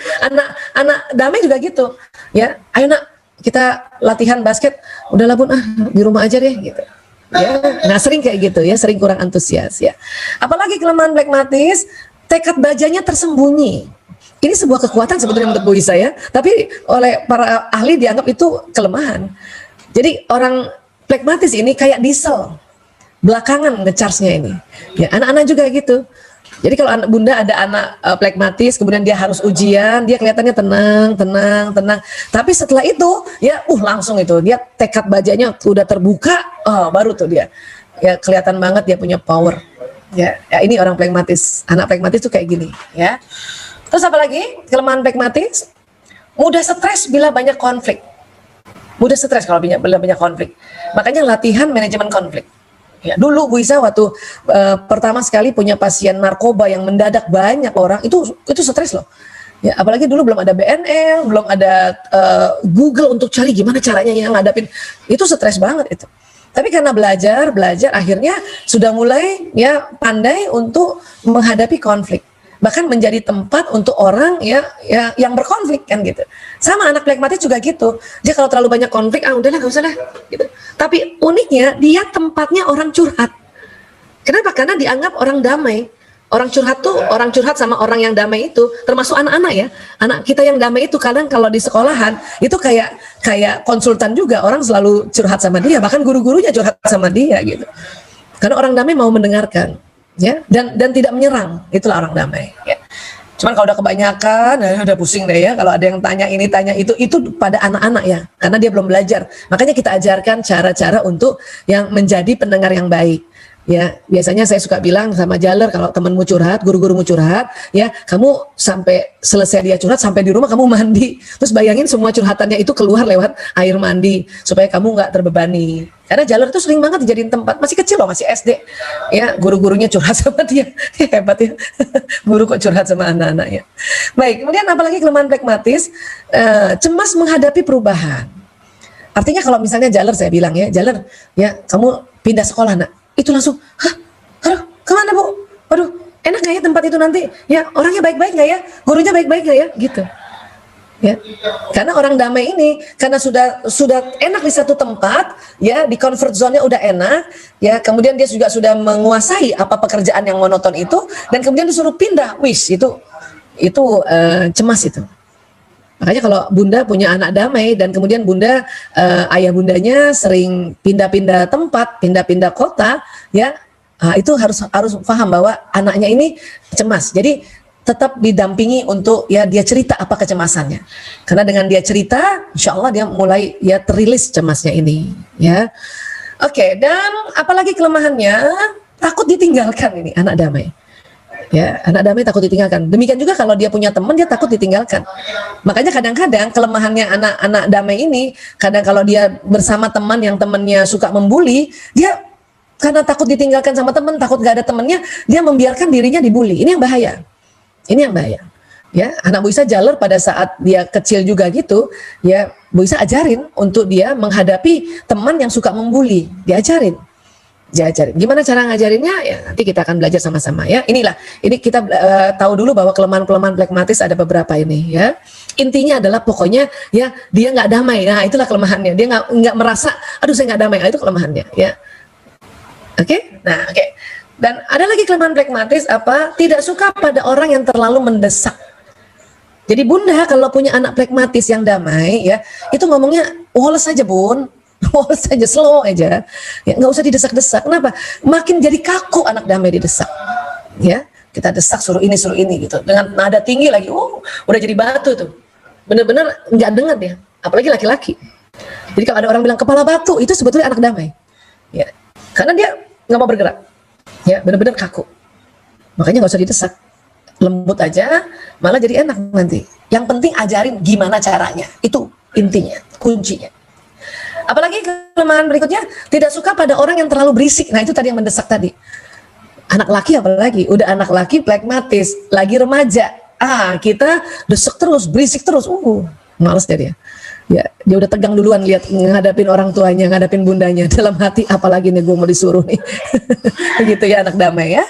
Anak damai juga gitu, ya. Ayo nak, kita latihan basket, udahlah Bun, di rumah aja deh gitu. Ya, nah sering kayak gitu ya, sering kurang antusias ya. Apalagi kelemahan pragmatis, tekad bajanya tersembunyi. Ini sebuah kekuatan sebetulnya untuk Bu Isa ya, tapi oleh para ahli dianggap itu kelemahan. Jadi orang pragmatis ini kayak diesel. Belakangan nge-charge-nya ini. Ya, anak-anak juga gitu. Jadi kalau anak bunda ada anak pragmatis, kemudian dia harus ujian, dia kelihatannya tenang. Tapi setelah itu, ya langsung itu, dia tekad bajanya udah terbuka, baru tuh dia. Ya kelihatan banget dia punya power. Ya ini orang pragmatis. Anak pragmatis tuh kayak gini, ya. Terus apa lagi? Kelemahan pragmatis, mudah stres bila banyak konflik. Mudah stres kalau banyak konflik. Makanya latihan manajemen konflik. Ya, dulu Bu Isa waktu pertama sekali punya pasien narkoba yang mendadak banyak orang, itu stres loh. Ya, apalagi dulu belum ada BNL, belum ada Google untuk cari gimana caranya yang ngadapin. Itu stres banget itu. Tapi karena belajar akhirnya sudah mulai ya pandai untuk menghadapi konflik. Bahkan menjadi tempat untuk orang ya yang berkonflik kan gitu. Sama anak pragmatis juga gitu. Dia kalau terlalu banyak konflik, udahlah nggak usah lah gitu. Tapi uniknya dia tempatnya orang curhat. Kenapa? Karena dianggap orang damai. Orang curhat sama orang yang damai itu termasuk anak-anak ya. Anak kita yang damai itu kadang kalau di sekolahan itu kayak konsultan juga, orang selalu curhat sama dia, bahkan guru-gurunya curhat sama dia gitu. Karena orang damai mau mendengarkan. Ya, dan tidak menyerang, itulah orang damai. Ya. Cuman kalau udah kebanyakan, udah pusing deh ya. Kalau ada yang tanya ini, tanya itu pada anak-anak ya, karena dia belum belajar. Makanya kita ajarkan cara-cara untuk yang menjadi pendengar yang baik. Ya, biasanya saya suka bilang sama Jaler kalau temanmu curhat, guru-gurumu curhat, ya kamu sampai selesai dia curhat, sampai di rumah kamu mandi. Terus bayangin semua curhatannya itu keluar lewat air mandi supaya kamu nggak terbebani. Karena Jaler itu sering banget dijadiin tempat, masih kecil loh, masih SD. Ya, guru-gurunya curhat sama dia. Hebat ya. Guru kok curhat sama anak-anaknya. Baik, kemudian apalagi kelemahan pragmatis, cemas menghadapi perubahan. Artinya kalau misalnya Jaler, saya bilang ya, Jaler, ya kamu pindah sekolah nak. Itu langsung, aduh, kemana Bu? Waduh, enak gak ya tempat itu nanti? Ya, orangnya baik-baik gak ya? Gurunya baik-baik gak ya? Gitu. Ya, karena orang damai ini, karena sudah enak di satu tempat, ya di comfort zone-nya udah enak, ya kemudian dia juga sudah menguasai apa pekerjaan yang monoton itu, dan kemudian disuruh pindah, itu cemas itu. Makanya kalau bunda punya anak damai dan kemudian bunda ayah bundanya sering pindah-pindah tempat, pindah-pindah kota, ya itu harus paham bahwa anaknya ini cemas. Jadi tetap didampingi untuk ya dia cerita apa kecemasannya. Karena dengan dia cerita, insya Allah dia mulai ya terilis cemasnya ini. Ya, oke. Dan apalagi kelemahannya takut ditinggalkan ini anak damai. Ya, anak damai takut ditinggalkan. Demikian juga kalau dia punya teman, dia takut ditinggalkan. Makanya kadang-kadang kelemahannya anak-anak damai ini, kadang kalau dia bersama teman yang temannya suka membuli, dia karena takut ditinggalkan sama teman, takut gak ada temannya, dia membiarkan dirinya dibully. Ini yang bahaya. Ini yang bahaya. Ya, anak Bu Isa Jaler pada saat dia kecil juga gitu, ya Bu Isa ajarin untuk dia menghadapi teman yang suka membuli, diajarin. Gimana cara ngajarinnya? Ya, nanti kita akan belajar sama-sama ya. Ini kita tahu dulu bahwa kelemahan-kelemahan plekmatis ada beberapa ini ya. Intinya adalah pokoknya ya dia nggak damai. Nah, itulah kelemahannya. Dia nggak merasa, aduh saya nggak damai. Nah, itu kelemahannya ya. Oke? Nah, oke. Dan ada lagi kelemahan plekmatis apa? Tidak suka pada orang yang terlalu mendesak. Jadi bunda kalau punya anak plekmatis yang damai ya, itu ngomongnya woles saja bun. Woles saja, slow aja, ya nggak usah didesak-desak. Kenapa? Makin jadi kaku anak damai didesak. Ya, kita desak suruh ini gitu, dengan nada tinggi lagi. Udah jadi batu tuh. Bener-bener nggak dengar dia. Apalagi laki-laki. Jadi kalau ada orang bilang kepala batu, itu sebetulnya anak damai. Ya, karena dia nggak mau bergerak. Ya, bener-bener kaku. Makanya nggak usah didesak. Lembut aja, malah jadi enak nanti. Yang penting ajarin gimana caranya. Itu intinya, kuncinya. Apalagi kelemahan berikutnya, tidak suka pada orang yang terlalu berisik. Nah itu tadi yang mendesak tadi. Anak laki apalagi, udah anak laki plekmatis, lagi remaja. Kita desek terus, berisik terus. Males dia. Ya, dia udah tegang duluan lihat ngadapin orang tuanya, ngadapin bundanya. Dalam hati, apalagi nih gue mau disuruh nih. Begitu ya anak damai ya.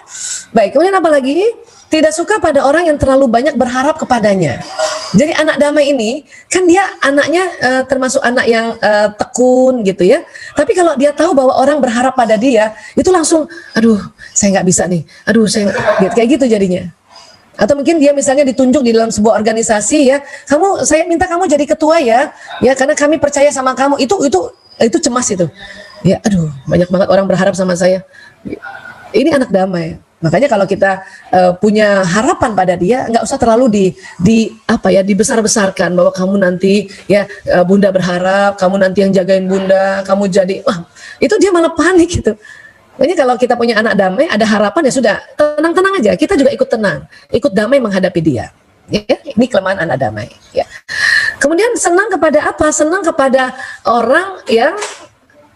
Baik, kemudian apalagi? Tidak suka pada orang yang terlalu banyak berharap kepadanya. Jadi anak damai ini kan dia anaknya termasuk anak yang tekun gitu ya. Tapi kalau dia tahu bahwa orang berharap pada dia, itu langsung, aduh saya nggak bisa nih, aduh saya gitu, kayak gitu jadinya. Atau mungkin dia misalnya ditunjuk di dalam sebuah organisasi ya, saya minta kamu jadi ketua ya karena kami percaya sama kamu. Itu cemas itu. Ya aduh banyak banget orang berharap sama saya. Ini anak damai. Makanya kalau kita punya harapan pada dia, nggak usah terlalu dibesar-besarkan bahwa kamu nanti ya bunda berharap, kamu nanti yang jagain bunda, kamu jadi itu dia malah panik gitu. Makanya kalau kita punya anak damai, ada harapan ya sudah tenang-tenang aja. Kita juga ikut tenang, ikut damai menghadapi dia. Ya, ini kelemahan anak damai. Ya. Kemudian senang kepada apa? Senang kepada orang yang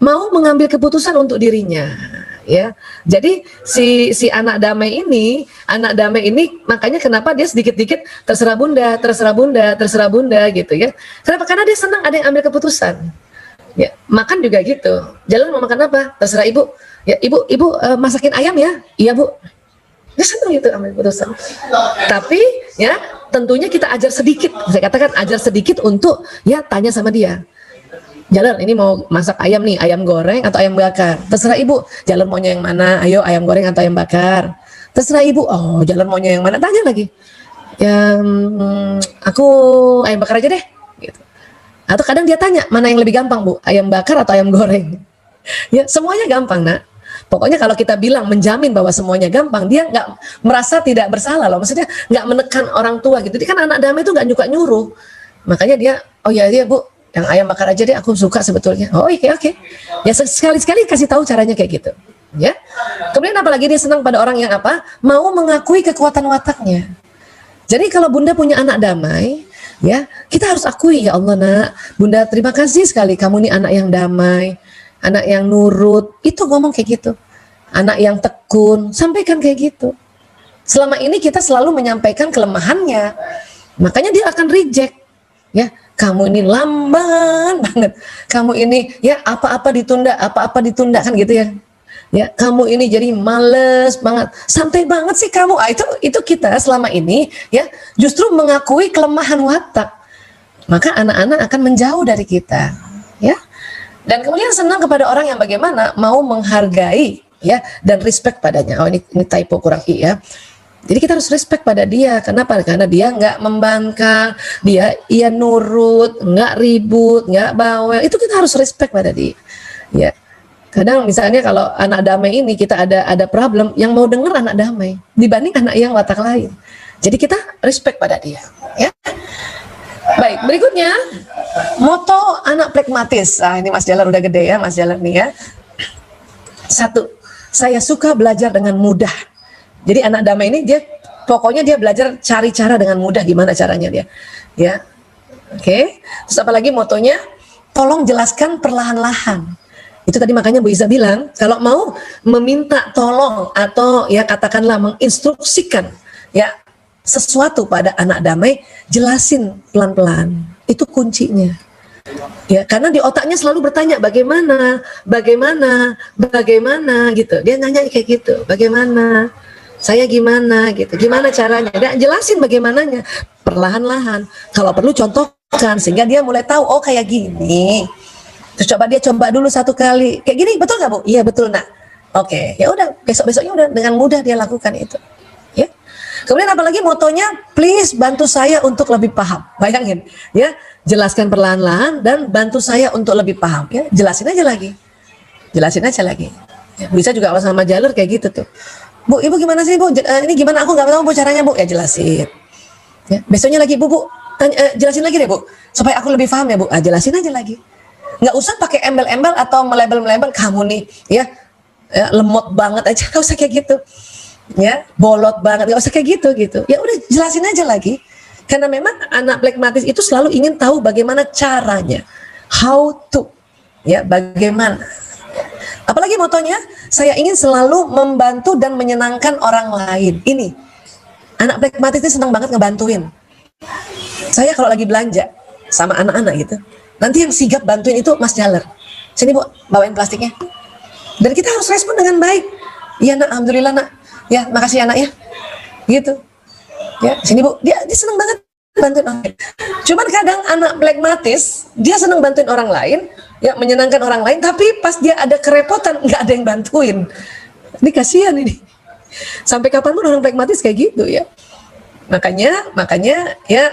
mau mengambil keputusan untuk dirinya. Ya, jadi si anak damai ini makanya kenapa dia sedikit-sedikit terserah bunda gitu ya. Kenapa? Karena dia senang ada yang ambil keputusan. Ya, makan juga gitu. Jalan mau makan apa? Terserah ibu. Ya, ibu masakin ayam ya. Iya bu. Dia senang gitu ambil keputusan. Tapi ya tentunya kita ajar sedikit. Saya katakan ajar sedikit untuk ya tanya sama dia. Jalan ini mau masak ayam nih, ayam goreng atau ayam bakar. Terserah ibu, jalan maunya yang mana? Ayo ayam goreng atau ayam bakar. Terserah ibu, jalan maunya yang mana? Tanya lagi. Aku ayam bakar aja deh. Gitu. Atau kadang dia tanya, mana yang lebih gampang bu? Ayam bakar atau ayam goreng? Ya semuanya gampang nak. Pokoknya kalau kita bilang menjamin bahwa semuanya gampang, dia nggak merasa tidak bersalah loh. Maksudnya nggak menekan orang tua gitu. Jadi kan anak damai itu nggak nyuka nyuruh. Makanya dia, iya bu. Yang ayam bakar aja deh, aku suka sebetulnya. Oke. Ya sekali-sekali kasih tahu caranya kayak gitu. Ya. Kemudian apalagi dia senang pada orang yang apa? Mau mengakui kekuatan wataknya. Jadi kalau bunda punya anak damai, ya kita harus akui ya Allah nak, bunda terima kasih sekali kamu nih anak yang damai, anak yang nurut. Itu ngomong kayak gitu. Anak yang tekun, sampaikan kayak gitu. Selama ini kita selalu menyampaikan kelemahannya, makanya dia akan reject. Ya. Kamu ini lamban banget. Kamu ini ya apa-apa ditunda kan gitu ya. Ya, kamu ini jadi males banget. Santai banget sih kamu. Itu kita selama ini ya justru mengakui kelemahan watak. Maka anak-anak akan menjauh dari kita, ya. Dan kemudian senang kepada orang yang bagaimana mau menghargai ya dan respect padanya. Ini typo kurang i ya. Jadi kita harus respect pada dia. Kenapa? Karena dia nggak membangkang, dia nurut, nggak ribut, nggak bawel. Itu kita harus respect pada dia. Ya. Kadang misalnya kalau anak damai ini kita ada problem, yang mau denger anak damai dibanding anak yang watak lain. Jadi kita respect pada dia. Ya. Baik, berikutnya moto anak plekmatis. Ini Mas Jalan udah gede ya, Mas Jalan nih ya. 1, saya suka belajar dengan mudah. Jadi anak damai ini pokoknya dia belajar cari cara dengan mudah, gimana caranya dia. Ya. Oke. Terus apalagi motonya, tolong jelaskan perlahan-lahan. Itu tadi makanya Bu Iza bilang, kalau mau meminta tolong atau ya katakanlah menginstruksikan ya sesuatu pada anak damai, jelasin pelan-pelan. Itu kuncinya. Ya, karena di otaknya selalu bertanya bagaimana gitu. Dia nanya kayak gitu, bagaimana, saya gimana gitu, gimana caranya. Dan jelasin bagaimananya, perlahan-lahan. Kalau perlu contohkan sehingga dia mulai tahu, oh kayak gini. Terus dia coba dulu satu kali, kayak gini, betul nggak Bu? Iya betul nak. Oke, ya udah besok-besoknya udah dengan mudah dia lakukan itu. Ya. Kemudian apalagi motonya, please bantu saya untuk lebih paham. Bayangin, ya, jelaskan perlahan-lahan dan bantu saya untuk lebih paham. Ya, jelasin aja lagi. Ya, bisa juga sama jalur kayak gitu tuh. Bu, ibu gimana sih Bu? Ini gimana? Aku nggak tahu Bu caranya Bu. Ya jelasin. Ya, besoknya lagi Bu, jelasin lagi deh Bu, supaya aku lebih paham ya Bu. Jelasin aja lagi. Nggak usah pakai embel-embel atau melebel-melebel kamu nih, ya lemot banget aja, nggak usah kayak gitu. Ya, bolot banget, nggak usah kayak gitu. Ya udah jelasin aja lagi. Karena memang anak plekmatis itu selalu ingin tahu bagaimana caranya, how to, ya bagaimana. Apalagi motonya, saya ingin selalu membantu dan menyenangkan orang lain. Ini anak plekmatis ini senang banget ngebantuin. Saya kalau lagi belanja sama anak-anak gitu, nanti yang sigap bantuin itu Mas Jaler. Sini Bu, bawain plastiknya. Dan kita harus respon dengan baik. Iya nak, alhamdulillah nak. Ya, makasih anak ya. Gitu. Ya, sini Bu. Dia senang banget bantuin orang lain. Cuman kadang anak plekmatis, dia senang bantuin orang lain, ya menyenangkan orang lain, tapi pas dia ada kerepotan nggak ada yang bantuin. Ini kasihan ini. Sampai kapanpun orang plekmatis kayak gitu ya. Makanya ya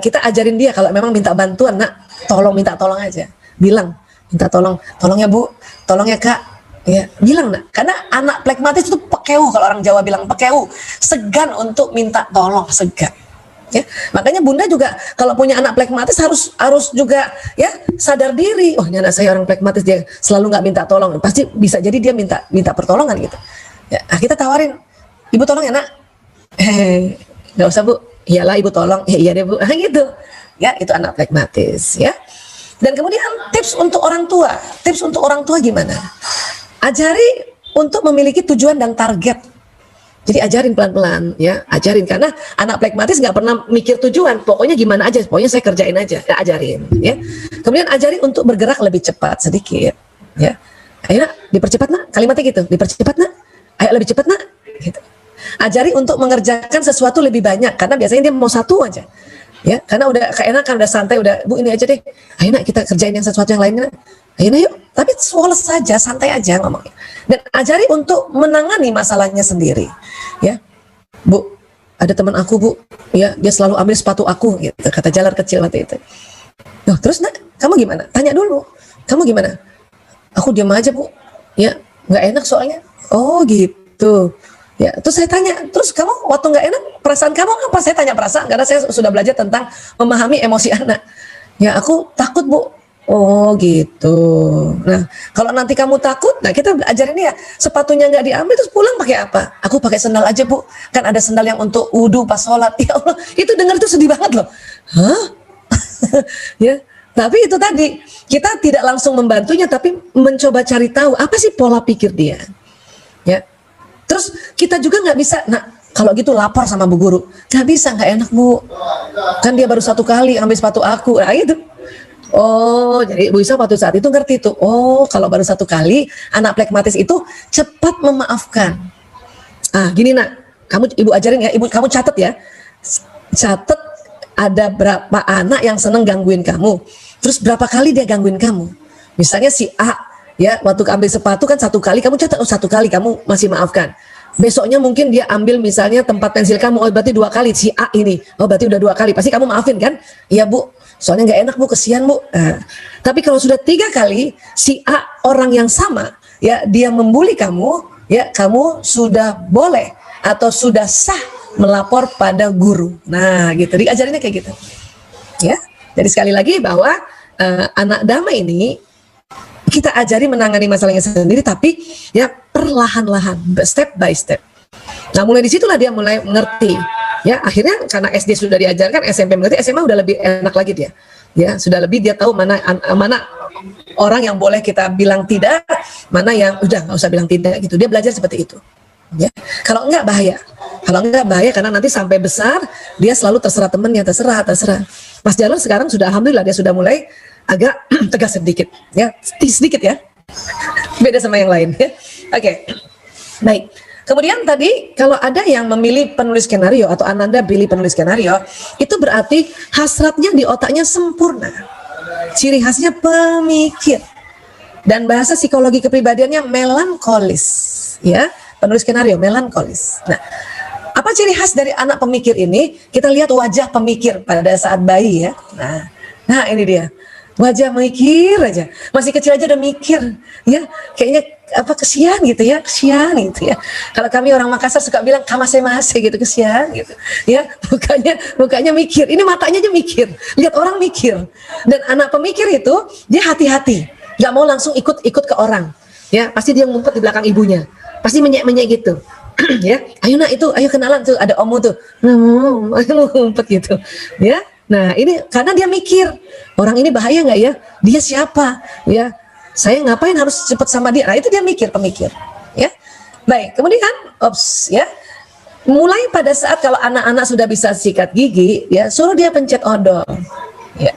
kita ajarin dia kalau memang minta bantuan, nak, minta tolong aja. Bilang, minta tolong ya Bu, tolong ya Kak. Ya, bilang nak, karena anak plekmatis itu pekeu, kalau orang Jawa bilang pekeu, segan untuk minta tolong, segan. Ya, makanya Bunda juga kalau punya anak plekmatis harus juga ya sadar diri. Oh, ini anak saya orang plekmatis, dia selalu nggak minta tolong, pasti bisa jadi dia minta pertolongan gitu. Ya, kita tawarin, ibu tolong ya nak. Nggak usah Bu, iyalah ibu tolong, ya iya deh Bu, gitu. Ya, itu anak plekmatis ya. Dan kemudian tips untuk orang tua gimana? Ajari untuk memiliki tujuan dan target. Jadi ajarin pelan-pelan ya, ajarin, karena anak plekmatis nggak pernah mikir tujuan, pokoknya gimana aja, pokoknya saya kerjain aja, ya, ajarin ya. Kemudian ajari untuk bergerak lebih cepat sedikit ya. Ayo nak, dipercepat nak, kalimatnya gitu, dipercepat nak, ayo lebih cepat nak gitu. Ajari untuk mengerjakan sesuatu lebih banyak, karena biasanya dia mau satu aja ya, karena udah keenakan, udah santai, udah Bu ini aja deh, ayo nak kita kerjain yang sesuatu yang lainnya, ayo nak yuk, tapi soles saja, santai aja ngomongnya. Dan ajari untuk menangani masalahnya sendiri ya. Bu, ada teman aku Bu ya, dia selalu ambil sepatu aku gitu, kata Jalar kecil waktu itu. Nah, terus nak, kamu gimana? Tanya dulu, kamu gimana? Aku diam aja Bu ya, nggak enak soalnya. Oh gitu ya. Terus saya tanya, terus kamu waktu nggak enak perasaan kamu apa? Saya tanya perasaan karena saya sudah belajar tentang memahami emosi anak ya. Aku takut Bu. Oh gitu. Nah, kalau nanti kamu takut, nah kita ajarin ya, sepatunya nggak diambil terus pulang pakai apa? Aku pakai sendal aja Bu, kan ada sendal yang untuk wudhu pas sholat. Ya Allah, itu dengar itu sedih banget loh. Hah? Ya, tapi itu tadi, kita tidak langsung membantunya, tapi mencoba cari tahu apa sih pola pikir dia. Ya, terus kita juga nggak bisa, nah kalau gitu lapor sama Bu Guru. Nggak bisa, nggak enak Bu, kan dia baru satu kali ambil sepatu aku. Nah itu. Oh, jadi Bu Isa waktu saat itu ngerti tuh. Oh, kalau baru satu kali, anak plekmatis itu cepat memaafkan. Gini nak, ibu ajarin ya, ibu kamu catat ya. Catat ada berapa anak yang seneng gangguin kamu. Terus berapa kali dia gangguin kamu. Misalnya si A, ya waktu ambil sepatu kan satu kali, kamu catat, oh satu kali kamu masih maafkan. Besoknya mungkin dia ambil misalnya tempat pensil kamu, oh berarti 2 kali si A ini, oh berarti udah 2 kali, pasti kamu maafin kan? Iya Bu, soalnya nggak enak Bu, kesian Bu. Tapi kalau sudah 3 kali si A orang yang sama, ya dia membuli kamu, ya kamu sudah boleh atau sudah sah melapor pada guru. Nah gitu, diajarinnya kayak gitu. Ya, jadi sekali lagi bahwa anak damai ini kita ajari menangani masalahnya sendiri, tapi ya perlahan-lahan, step by step. Nah mulai disitulah dia mulai mengerti. Ya akhirnya karena SD sudah diajarkan, SMP mengerti, SMA udah lebih enak lagi dia. Ya sudah lebih dia tahu mana orang yang boleh kita bilang tidak, mana yang udah nggak usah bilang tidak gitu. Dia belajar seperti itu. Ya kalau enggak bahaya. Kalau enggak bahaya karena nanti sampai besar dia selalu terserah temennya, terserah. Mas Jalur sekarang sudah alhamdulillah dia sudah mulai agak tegas sedikit, ya, sedikit ya, beda sama yang lain ya. Oke, baik. Kemudian tadi kalau ada yang memilih penulis skenario atau Ananda pilih penulis skenario, itu berarti hasratnya di otaknya sempurna. Ciri khasnya pemikir. Dan bahasa psikologi kepribadiannya melankolis, ya. Penulis skenario melankolis. Nah, apa ciri khas dari anak pemikir ini? Kita lihat wajah pemikir pada saat bayi ya. Nah ini dia. Wajah mikir aja. Masih kecil aja udah mikir, ya. Kayaknya apa kesian gitu ya, kesian gitu ya. Kalau kami orang Makassar suka bilang kamase-mase gitu, kesian gitu. Ya, mukanya mikir. Ini matanya aja mikir. Lihat orang mikir. Dan anak pemikir itu dia hati-hati. Gak mau langsung ikut ke orang. Ya, pasti dia ngumpet di belakang ibunya. Pasti menyek-menyek gitu. Ya, ayo nak itu, ayo kenalan tuh, ada omu tuh. Ayo lu ngumpet gitu. Ya. Nah, ini karena dia mikir, orang ini bahaya nggak ya? Dia siapa? Ya, saya ngapain harus cepat sama dia? Nah, itu dia mikir, pemikir. Ya, baik. Kemudian, ya, mulai pada saat kalau anak-anak sudah bisa sikat gigi, ya, suruh dia pencet odol. Ya,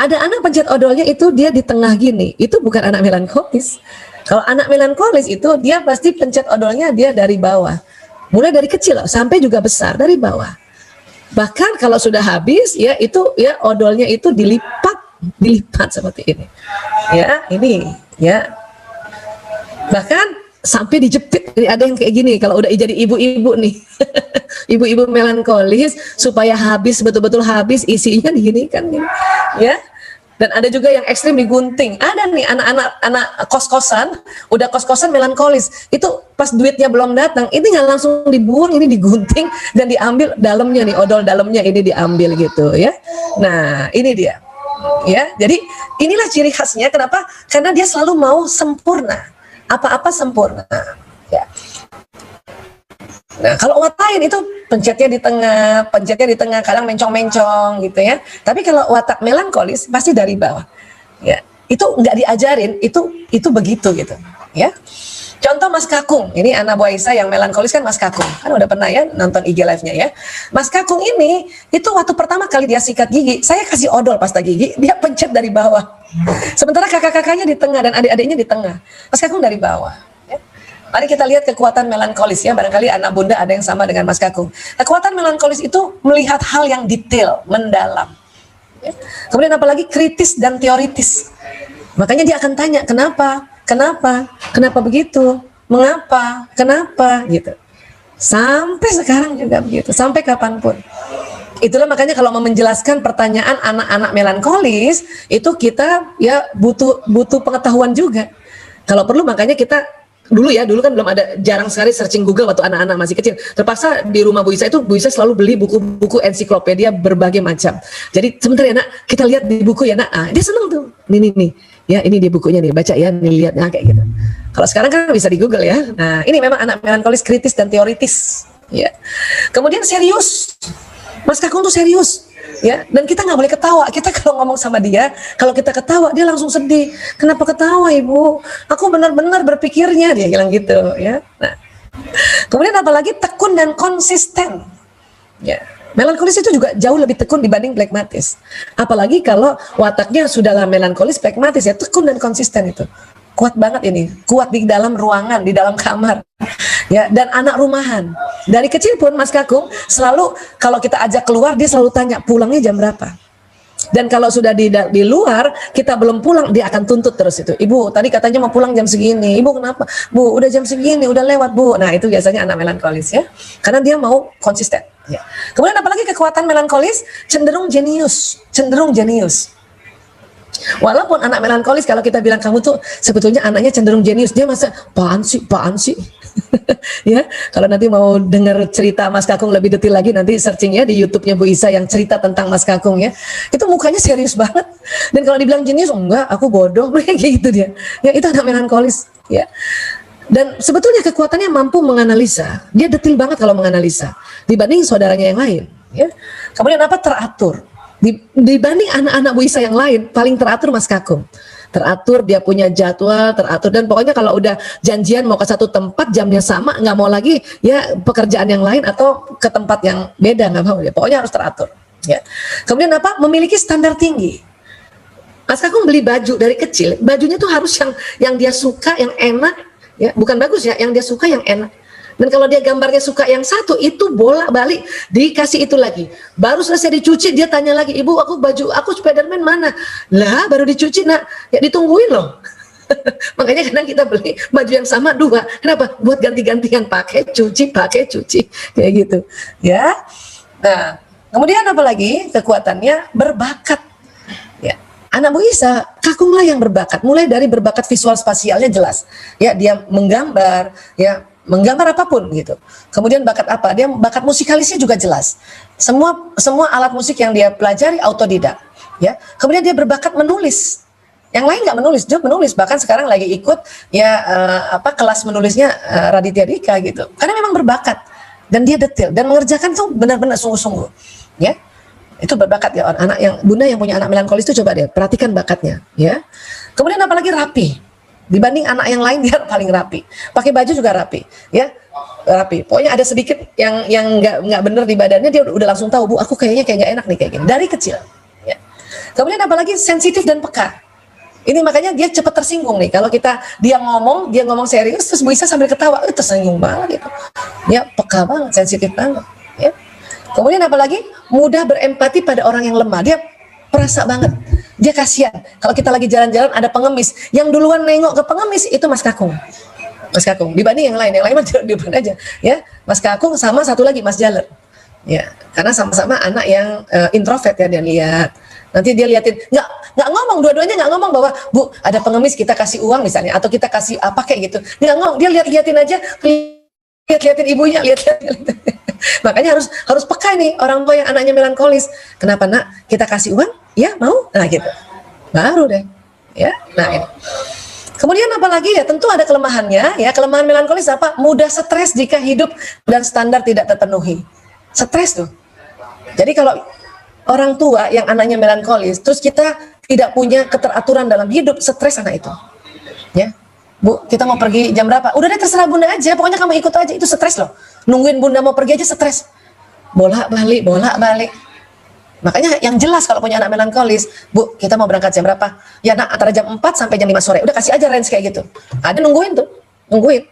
ada anak pencet odolnya itu dia di tengah gini, itu bukan anak melankolis. Kalau anak melankolis itu dia pasti pencet odolnya dia dari bawah, mulai dari kecil sampai juga besar dari bawah. Bahkan kalau sudah habis ya itu ya odolnya itu dilipat seperti ini. Ya, ini ya. Bahkan sampai dijepit. Jadi ada yang kayak gini kalau udah jadi ibu-ibu nih. Ibu-ibu melankolis supaya habis betul-betul habis isinya diginikan gini. Ya. Dan ada juga yang ekstrim digunting. Ada nih anak-anak kos-kosan, udah kos-kosan melankolis. Itu pas duitnya belum datang, ini nggak langsung dibuang, ini digunting dan diambil dalamnya nih, odol dalamnya ini diambil gitu ya. Nah, ini dia. Ya, jadi inilah ciri khasnya. Kenapa? Karena dia selalu mau sempurna. Apa-apa sempurna. Ya. Nah, kalau watak lain itu pencetnya di tengah, kadang mencong-mencong gitu ya. Tapi kalau watak melankolis pasti dari bawah. Ya, itu nggak diajarin, itu begitu gitu. Ya. Contoh Mas Kakung, ini anak buah Isa yang melankolis kan Mas Kakung. Kan udah pernah ya nonton IG live-nya ya. Mas Kakung ini itu waktu pertama kali dia sikat gigi, saya kasih odol pasta gigi, dia pencet dari bawah. Sementara kakak-kakaknya di tengah dan adik-adiknya di tengah. Mas Kakung dari bawah. Mari kita lihat kekuatan melankolis ya, barangkali anak bunda ada yang sama dengan Mas Kakung. Kekuatan melankolis itu melihat hal yang detail, mendalam. Ya. Kemudian apalagi kritis dan teoritis. Makanya dia akan tanya, kenapa begitu, mengapa, kenapa, gitu. Sampai sekarang juga begitu, sampai kapanpun. Itulah makanya kalau mau menjelaskan pertanyaan anak-anak melankolis, itu kita ya butuh pengetahuan juga. Kalau perlu makanya kita dulu kan belum ada, jarang sekali searching Google waktu anak-anak masih kecil. Terpaksa di rumah Bu Isa itu Bu Isa selalu beli buku-buku ensiklopedia berbagai macam. Jadi sebentar ya nak, kita lihat di buku ya nak. Dia seneng tuh. Nih. Ya ini dia bukunya nih, baca ya, nih lihat kayak gitu. Kalau sekarang kan bisa di Google ya. Nah, ini memang anak melankolis kritis dan teoritis. Ya. Kemudian serius. Mas Kakung tuh serius. Ya, dan kita nggak boleh ketawa. Kita kalau ngomong sama dia, kalau kita ketawa dia langsung sedih. Kenapa ketawa ibu? Aku benar-benar berpikirnya, dia bilang gitu. Ya. Nah, kemudian apalagi tekun dan konsisten. Ya, melankolis itu juga jauh lebih tekun dibanding plekmatis. Apalagi kalau wataknya sudahlah melankolis, plekmatis ya, tekun dan konsisten itu. Kuat banget ini, kuat di dalam ruangan, di dalam kamar. Ya, dan anak rumahan. Dari kecil pun Mas Kakung selalu kalau kita ajak keluar dia selalu tanya pulangnya jam berapa. Dan kalau sudah di luar kita belum pulang dia akan tuntut terus itu. Ibu tadi katanya mau pulang jam segini. Ibu kenapa? Bu udah jam segini, udah lewat bu. Nah itu biasanya anak melankolis ya. Karena dia mau konsisten. Ya. Kemudian apalagi kekuatan melankolis cenderung jenius. Walaupun anak melankolis kalau kita bilang kamu tuh sebetulnya anaknya cenderung jenius, dia masa apaan sih ya. Kalau nanti mau dengar cerita Mas Kakung lebih detail lagi nanti searching ya di YouTube-nya Bu Isa yang cerita tentang Mas Kakung ya. Itu mukanya serius banget. Dan kalau dibilang jenius enggak, aku bodoh kayak gitu dia. Ya itu anak melankolis ya. Dan sebetulnya kekuatannya mampu menganalisa. Dia detail banget kalau menganalisa dibanding saudaranya yang lain ya. Kemudian apa? Teratur. Dibanding anak-anak Bu Isa yang lain, paling teratur Mas Kakung. Teratur, dia punya jadwal, teratur. Dan pokoknya kalau udah janjian mau ke satu tempat, jamnya sama, nggak mau lagi ya pekerjaan yang lain atau ke tempat yang beda, nggak mau. Ya. Pokoknya harus teratur. Ya. Kemudian apa? Memiliki standar tinggi. Mas Kakung beli baju dari kecil, bajunya tuh harus yang dia suka, yang enak, ya, bukan bagus ya, yang dia suka yang enak. Dan kalau dia gambarnya suka yang satu, itu bolak-balik dikasih itu lagi. Baru selesai dicuci, dia tanya lagi, ibu baju aku Spiderman mana? Lah baru dicuci nak, ya ditungguin loh. Makanya kadang kita beli baju yang sama dua, kenapa? Buat ganti-gantian, pakai cuci kayak gitu ya. Nah kemudian apalagi kekuatannya berbakat ya. Anak Bu Isa, Kakunglah yang berbakat, mulai dari berbakat visual spasialnya jelas ya, dia menggambar ya, menggambar apapun gitu. Kemudian bakat apa? Dia bakat musikalisnya juga jelas. Semua alat musik yang dia pelajari autodidak ya. Kemudian dia berbakat menulis. Yang lain nggak menulis, dia menulis, bahkan sekarang lagi ikut ya kelas menulisnya Raditya Dika gitu. Karena memang berbakat dan dia detail dan mengerjakan tuh benar-benar sungguh-sungguh. Ya. Itu berbakat ya, anak yang Bunda yang punya anak melankolis itu coba deh perhatikan bakatnya ya. Kemudian apalagi rapi. Dibanding anak yang lain dia paling rapi. Pakai baju juga rapi, ya. Rapi. Pokoknya ada sedikit yang nggak bener di badannya, dia udah langsung tahu, Bu, aku kayaknya kayak nggak enak nih kayak gini. Dari kecil. Ya. Kemudian apalagi sensitif dan peka. Ini makanya dia cepat tersinggung nih. Kalau dia ngomong serius, terus Bu Isa sambil ketawa, tersinggung banget gitu. Dia peka banget, sensitif banget. Ya. Kemudian apalagi mudah berempati pada orang yang lemah. Dia perasa banget. Dia kasihan. Kalau kita lagi jalan-jalan ada pengemis, yang duluan nengok ke pengemis itu Mas Kakung. Mas Kakung. Dibanding yang lain mah depan aja. Ya, Mas Kakung sama satu lagi Mas Jaler. Ya, karena sama-sama anak yang introvert ya, dia lihat. Nanti dia liatin, nggak ngomong, dua-duanya nggak ngomong bahwa Bu ada pengemis kita kasih uang misalnya, atau kita kasih apa kayak gitu. Nggak ngomong, dia liatin aja, liatin ibunya, lihat. Makanya harus peka nih orang tua yang anaknya melankolis. Kenapa nak? Kita kasih uang? Ya mau? Nah gitu. Baru deh. Ya. Nah ini. Kemudian apalagi ya, tentu ada kelemahannya ya. Kelemahan melankolis apa? Mudah stres jika hidup dan standar tidak terpenuhi. Stres tuh. Jadi kalau orang tua yang anaknya melankolis, terus kita tidak punya keteraturan dalam hidup, stres anak itu. Ya. Bu, kita mau pergi jam berapa? Udah deh terserah Bunda aja, pokoknya kamu ikut aja, itu stres loh. Nungguin Bunda mau pergi aja stres. Bolak-balik. Makanya yang jelas kalau punya anak melankolis, Bu, kita mau berangkat jam berapa? Ya nak, antara jam 4 sampai jam 5 sore. Udah kasih aja range kayak gitu. Ada nungguin.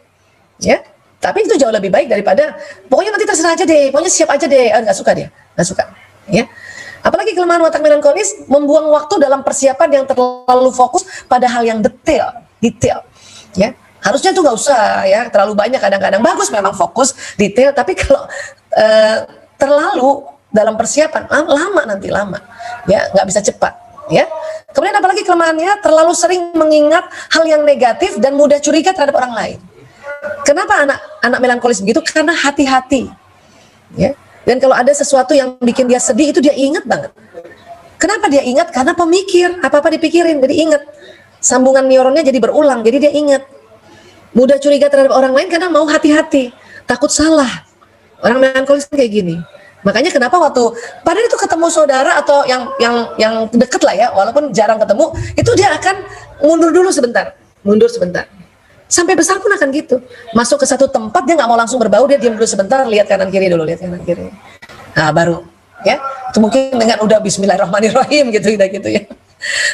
Ya. Tapi itu jauh lebih baik daripada pokoknya nanti terserah aja deh, pokoknya siap aja deh. Nggak suka dia, nggak suka. Ya. Apalagi kelemahan watak melankolis, membuang waktu dalam persiapan yang terlalu fokus pada hal yang detail. Ya, harusnya tuh nggak usah ya terlalu banyak, kadang-kadang bagus memang fokus detail, tapi kalau terlalu dalam persiapan lama ya, nggak bisa cepat ya. Kemudian apalagi kelemahannya, terlalu sering mengingat hal yang negatif dan mudah curiga terhadap orang lain. Kenapa anak melankolis begitu? Karena hati-hati ya. Dan kalau ada sesuatu yang bikin dia sedih, itu dia ingat banget. Kenapa dia ingat? Karena pemikir, apa-apa dipikirin, jadi ingat. Sambungan neuronnya jadi berulang, jadi dia ingat. Mudah curiga terhadap orang lain karena mau hati-hati, takut salah. Orang melankolis kayak gini. Makanya kenapa padahal itu ketemu saudara atau yang deket lah ya, walaupun jarang ketemu, itu dia akan mundur sebentar. Sampai besar pun akan gitu. Masuk ke satu tempat, dia nggak mau langsung berbau, dia diam dulu sebentar, lihat kanan kiri dulu. Nah baru ya, itu mungkin dengan udah Bismillahirrahmanirrahim gitu ya.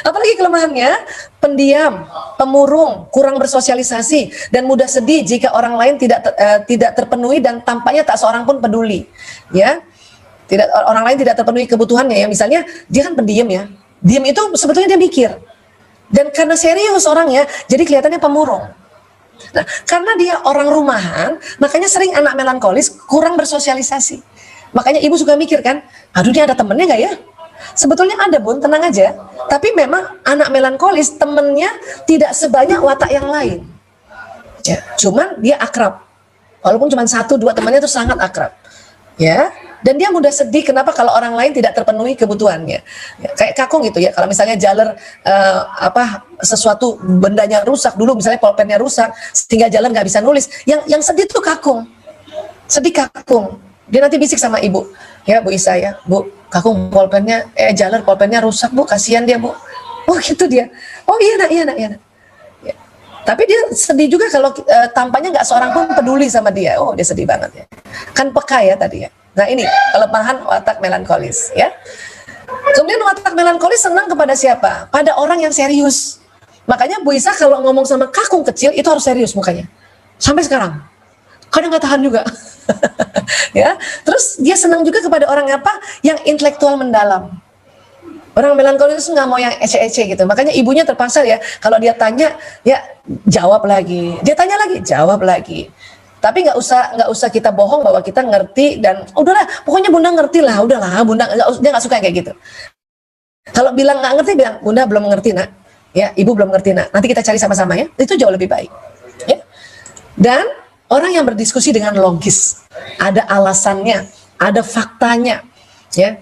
Apalagi kelemahannya, pendiam, pemurung, kurang bersosialisasi, dan mudah sedih jika orang lain tidak terpenuhi dan tampaknya tak seorang pun peduli. Ya, orang lain tidak terpenuhi kebutuhannya ya. Misalnya dia kan pendiam ya, diam itu sebetulnya dia mikir, dan karena serius orangnya, jadi kelihatannya pemurung. Nah, karena dia orang rumahan, makanya sering anak melankolis kurang bersosialisasi. Makanya ibu suka mikir kan, aduh dia ada temennya nggak ya? Sebetulnya ada Bun, tenang aja. Tapi memang anak melankolis temennya tidak sebanyak watak yang lain. Ya, cuman dia akrab. Walaupun cuma 1-2 temannya itu sangat akrab. Ya, dan dia mudah sedih kenapa kalau orang lain tidak terpenuhi kebutuhannya. Ya, kayak Kakung gitu ya. Kalau misalnya Jaler sesuatu bendanya rusak dulu, misalnya pulpennya rusak sehingga Jaler nggak bisa nulis. Yang sedih tuh Kakung. Sedih Kakung. Dia nanti bisik sama ibu. Ya Bu Isa ya, Bu, Kakung Jaler pulpennya rusak Bu, kasihan dia Bu. Oh gitu dia. Oh iya nak. Ya. Tapi dia sedih juga kalau tampaknya nggak seorang pun peduli sama dia. Oh dia sedih banget ya. Kan peka ya tadi ya. Nah ini kelemahan watak melankolis ya. Kemudian watak melankolis senang kepada siapa? Pada orang yang serius. Makanya Bu Isa kalau ngomong sama kakung kecil itu harus serius mukanya. Sampai sekarang. Kadang nggak tahan juga. Ya. Terus dia senang juga kepada orang apa? Yang intelektual mendalam. Orang melankolis nggak mau yang ece-ece gitu. Makanya ibunya terpaksa ya, kalau dia tanya, ya jawab lagi. Dia tanya lagi, jawab lagi. Tapi nggak usah kita bohong bahwa kita ngerti dan udahlah, pokoknya Bunda ngerti lah, udahlah Bunda, dia nggak suka kayak gitu. Kalau bilang nggak ngerti, bilang Bunda belum ngerti nak, ya Ibu belum ngerti nak. Nanti kita cari sama-sama ya, itu jauh lebih baik. Ya. Dan orang yang berdiskusi dengan logis, ada alasannya, ada faktanya, ya,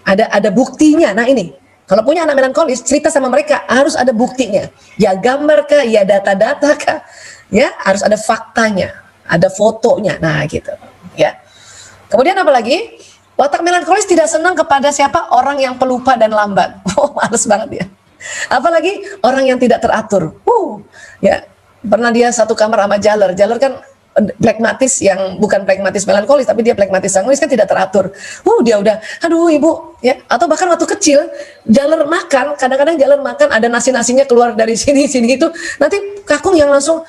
ada buktinya. Nah ini, kalau punya anak melankolis, cerita sama mereka harus ada buktinya. Ya gambar kah, ya data-data kah, ya harus ada faktanya. Ada fotonya, nah gitu, ya. Kemudian apa lagi? Watak melankolis tidak senang kepada siapa? Orang yang pelupa dan lambat. Oh, males banget ya. Apalagi orang yang tidak teratur. Ya, pernah dia satu kamar sama Jaler. Jaler kan pragmatis, yang bukan pragmatis melankolis, tapi dia pragmatis sanguis, kan tidak teratur. Dia udah, aduh ibu, ya. Atau bahkan waktu kecil, Jaler makan, kadang-kadang Jaler makan ada nasinya keluar dari sini itu, nanti kakung yang langsung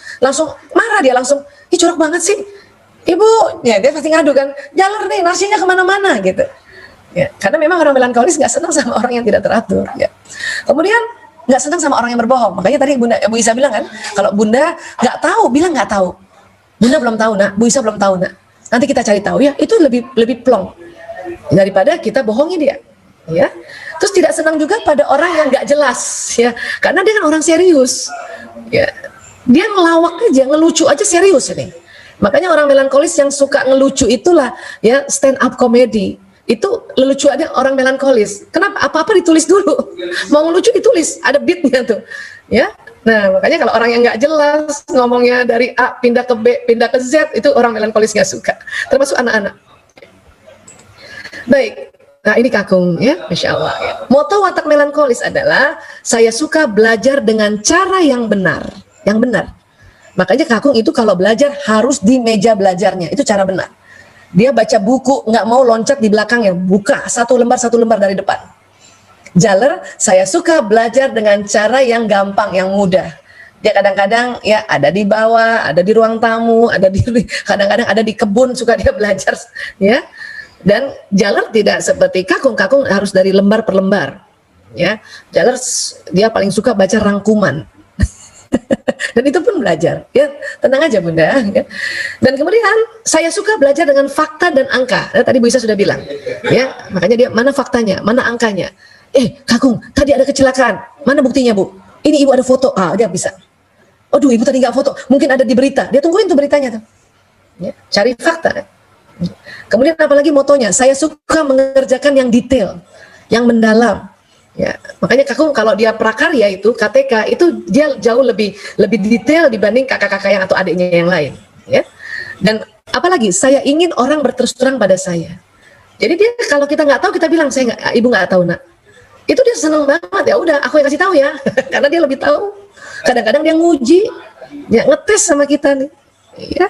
marah, dia langsung, ih jorok banget sih, ibu, ya dia pasti ngadu kan, Jaler nih nasinya kemana-mana gitu. Ya, karena memang orang melankolis nggak senang sama orang yang tidak teratur. Ya. Kemudian nggak senang sama orang yang berbohong. Makanya tadi Bu Isa bilang kan, kalau Bunda nggak tahu, bilang nggak tahu. Bunda belum tahu nak, Bu Isa belum tahu nak. Nanti kita cari tahu ya, itu lebih plong daripada kita bohongi dia. Ya, terus tidak senang juga pada orang yang nggak jelas, ya, karena dia kan orang serius. Ya, dia ngelawak aja, ngelucu aja serius ini. Makanya orang melankolis yang suka ngelucu itulah ya stand up comedy. Itu lelucu ada orang melankolis. Kenapa? Apa-apa ditulis dulu. Mau ngelucu ditulis, ada beatnya tuh. Ya. Nah, makanya kalau orang yang nggak jelas ngomongnya dari A pindah ke B, pindah ke Z, itu orang melankolis nggak suka. Termasuk anak-anak. Baik. Nah, ini kakung ya, Masya Allah. Ya. Moto watak melankolis adalah saya suka belajar dengan cara yang benar. Yang benar. Makanya kakung itu kalau belajar harus di meja belajarnya. Itu cara benar. Dia baca buku, nggak mau loncat di belakangnya. Buka satu lembar dari depan. Jaler, saya suka belajar dengan cara yang gampang, yang mudah. Dia kadang-kadang ya ada di bawah, ada di ruang tamu, kadang-kadang ada di kebun, suka dia belajar, ya. Dan Jaler tidak seperti kakung harus dari lembar per lembar, ya. Jaler dia paling suka baca rangkuman. Dan itu pun belajar, ya tenang aja Bunda. Ya. Dan kemudian saya suka belajar dengan fakta dan angka. Tadi Bu Isa sudah bilang, ya makanya dia mana faktanya, mana angkanya. Kakung, tadi ada kecelakaan. Mana buktinya, Bu? Ini Ibu ada foto. Dia bisa. Aduh, Ibu tadi nggak foto. Mungkin ada di berita. Dia tungguin tuh beritanya tuh. Ya, cari fakta. Kemudian apalagi motonya? Saya suka mengerjakan yang detail, yang mendalam. Ya, makanya kakung kalau dia prakarya itu KTK itu dia jauh lebih detail dibanding kakak-kakak yang atau adiknya yang lain. Ya. Dan apalagi saya ingin orang berterus terang pada saya. Jadi dia kalau kita nggak tahu kita bilang Ibu nggak tahu nak. Itu dia seneng banget, ya udah aku yang kasih tahu ya, karena dia lebih tahu. Kadang-kadang dia nguji, ya ngetes sama kita nih, ya.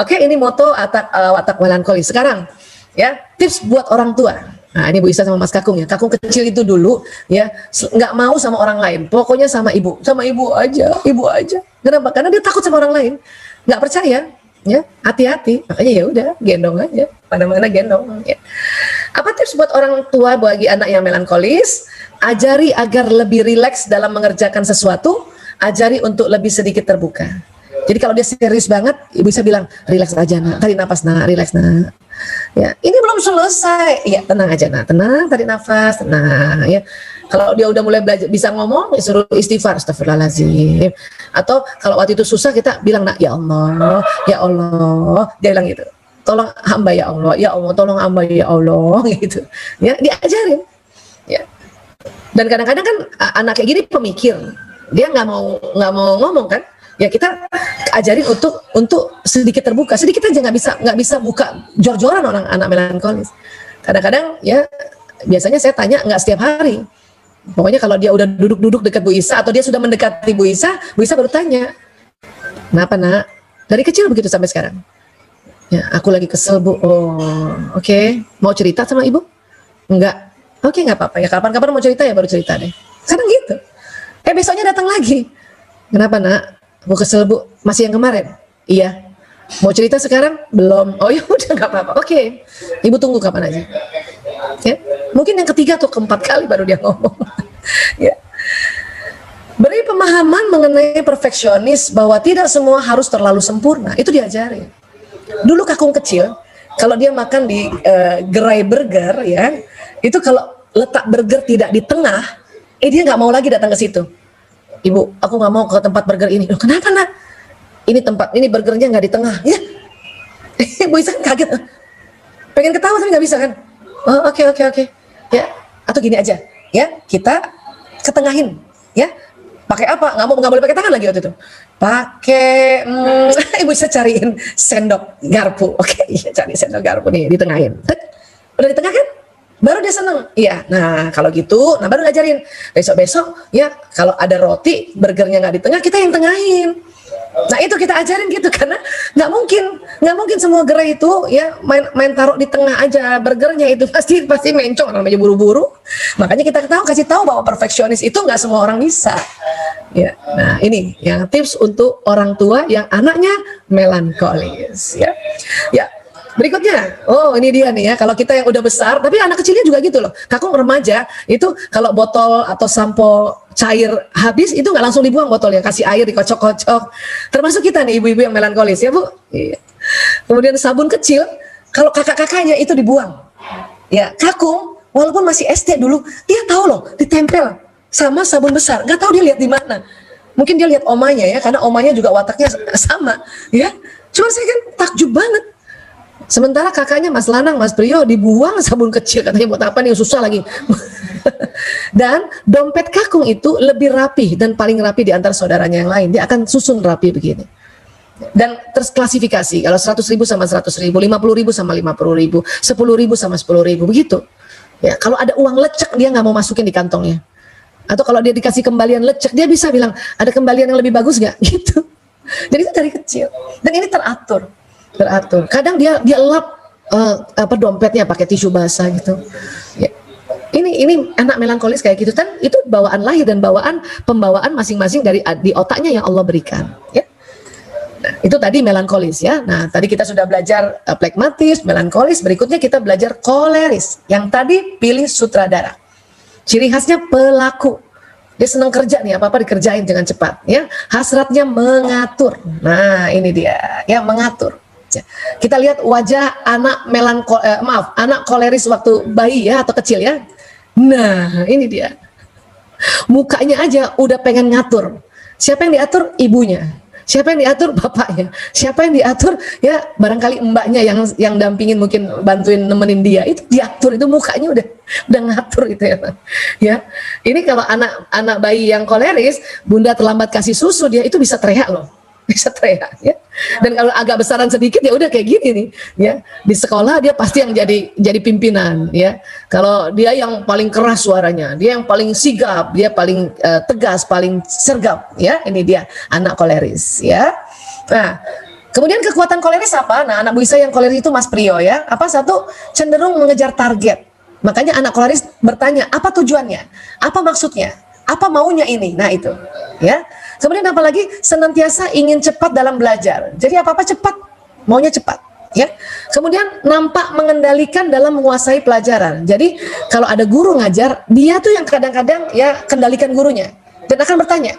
Oke, ini moto watak melankolis. Sekarang, ya tips buat orang tua. Nah ini Bu Isa sama Mas Kakung ya. Kakung kecil itu dulu, ya nggak mau sama orang lain, pokoknya sama ibu aja. Kenapa? Karena dia takut sama orang lain, nggak percaya. Ya, hati-hati. Makanya ya udah, gendong aja. Mana-mana gendong. Ya. Apa tips buat orang tua bagi anak yang melankolis? Ajari agar lebih rileks dalam mengerjakan sesuatu. Ajari untuk lebih sedikit terbuka. Jadi kalau dia serius banget, ibu bisa bilang, rileks aja nak, tarik nafas nak, rileks nak. Ya, ini belum selesai. Ya, tenang aja nak, tenang, tarik nafas, tenang. Ya. Kalau dia udah mulai belajar bisa ngomong, ya suruh istighfar, astagfirullahaladzim. Atau kalau waktu itu susah kita bilang nak, ya Allah, dia bilang gitu. Tolong hamba ya Allah, tolong hamba ya Allah, gitu. Ya, diajarin. Ya. Dan kadang-kadang kan anak kayak gini pemikir, dia nggak mau ngomong kan? Ya kita ajarin untuk sedikit terbuka, sedikit aja nggak bisa buka jor-joran orang anak melankolis. Kadang-kadang ya biasanya saya tanya nggak setiap hari. Pokoknya kalau dia udah duduk dekat Bu Isa atau dia sudah mendekati Bu Isa baru tanya, kenapa nak? Dari kecil begitu sampai sekarang. Ya, aku lagi kesel Bu. Oh, oke. Mau cerita sama ibu? Enggak. Oke, nggak apa-apa ya, kapan-kapan mau cerita ya baru cerita deh. Kadang gitu. Besoknya datang lagi. Kenapa nak? Aku kesel bu, masih yang kemarin? Iya. Mau cerita sekarang? Belum. Oh ya udah nggak apa-apa. Oke. Ibu tunggu kapan aja. Ya. Mungkin yang ketiga atau keempat kali baru dia ngomong. Ya. Beri pemahaman mengenai perfeksionis bahwa tidak semua harus terlalu sempurna. Itu diajarin. Dulu kakung kecil, kalau dia makan di gerai burger ya, itu kalau letak burger tidak di tengah, dia nggak mau lagi datang ke situ. Ibu, aku nggak mau ke tempat burger ini. Loh, kenapa nak? Ini burgernya nggak di tengah. Ya, Ibu Isa kan kaget. Pengen ketawa tapi nggak bisa kan? Oh, oke. Ya, atau gini aja, ya kita ketengahin, ya. Pakai apa? Nggak boleh pakai tangan lagi waktu itu. Pakai, Ibu Isa cariin sendok garpu. Oke, iya cari sendok garpu nih, ditengahin. Udah di tengah kan? Baru dia seneng. Iya, nah kalau gitu, baru ngajarin. Besok-besok, ya kalau ada roti, burgernya nggak di tengah, kita yang tengahin. Nah itu kita ajarin gitu, karena nggak mungkin semua gerai itu ya main taruh di tengah aja burgernya, itu pasti mencong, namanya buru-buru. Makanya kita kasih tahu bahwa perfeksionis itu nggak semua orang bisa. Ya, nah ini yang tips untuk orang tua yang anaknya melankolis. Ya. Berikutnya, oh ini dia nih ya, kalau kita yang udah besar, tapi anak kecilnya juga gitu loh. Kakung remaja itu kalau botol atau sampo cair habis itu nggak langsung dibuang botolnya, kasih air dikocok-kocok. Termasuk kita nih ibu-ibu yang melankolis ya bu. Iya. Kemudian sabun kecil, kalau kakak-kakaknya itu dibuang. Ya kakung walaupun masih SD dulu, dia tahu loh ditempel sama sabun besar. Nggak tahu dia lihat di mana. Mungkin dia lihat omanya ya, karena omanya juga wataknya sama. Ya, cuma saya kan takjub banget. Sementara kakaknya Mas Lanang, Mas Priyo dibuang sabun kecil, katanya buat apa nih, susah lagi. Dan dompet kakung itu lebih rapi dan paling rapi di antara saudaranya yang lain. Dia akan susun rapi begini. Dan terklasifikasi, kalau 100.000 sama 100.000, 50.000 sama 50.000, 10.000 sama 10.000, begitu. Ya, kalau ada uang lecek dia nggak mau masukin di kantongnya. Atau kalau dia dikasih kembalian lecek, dia bisa bilang ada kembalian yang lebih bagus nggak? Gitu. Jadi itu dari kecil. Dan ini teratur. Kadang dia lap dompetnya pakai tisu basah gitu. Ya. Ini anak melankolis kayak gitu kan, itu bawaan lahir dan pembawaan masing-masing dari di otaknya yang Allah berikan. Ya. Nah, itu tadi melankolis ya. Nah, tadi kita sudah belajar plekmatis, melankolis. Berikutnya kita belajar koleris. Yang tadi pilih sutradara. Ciri khasnya pelaku. Dia senang kerja nih, apa-apa dikerjain dengan cepat. Ya, hasratnya mengatur. Nah, ini dia, ya mengatur. Kita lihat wajah anak anak koleris waktu bayi ya atau kecil ya. Nah, ini dia. Mukanya aja udah pengen ngatur. Siapa yang diatur? Ibunya. Siapa yang diatur? Bapaknya. Siapa yang diatur? Ya barangkali mbaknya yang dampingin, mungkin bantuin nemenin dia. Itu diatur, itu mukanya udah ngatur itu ya. Ya. Ini kalau anak bayi yang koleris, bunda terlambat kasih susu, dia itu bisa teriak loh. Bisa teriak ya. Dan kalau agak besaran sedikit ya udah kayak gini nih ya. Di sekolah dia pasti yang jadi pimpinan ya. Kalau dia yang paling keras suaranya, dia yang paling sigap, dia paling tegas, paling sergap ya. Ini dia anak koleris ya. Nah, kemudian kekuatan koleris apa? Nah, anak Bu Isa yang koleris itu Mas Priyo ya. Apa? Satu, cenderung mengejar target. Makanya anak koleris bertanya, apa tujuannya? Apa maksudnya? Apa maunya ini? Nah, itu ya. Kemudian apalagi senantiasa ingin cepat dalam belajar. Jadi apa-apa cepat, maunya cepat. Ya. Kemudian nampak mengendalikan dalam menguasai pelajaran. Jadi kalau ada guru ngajar, dia tuh yang kadang-kadang ya kendalikan gurunya dan akan bertanya,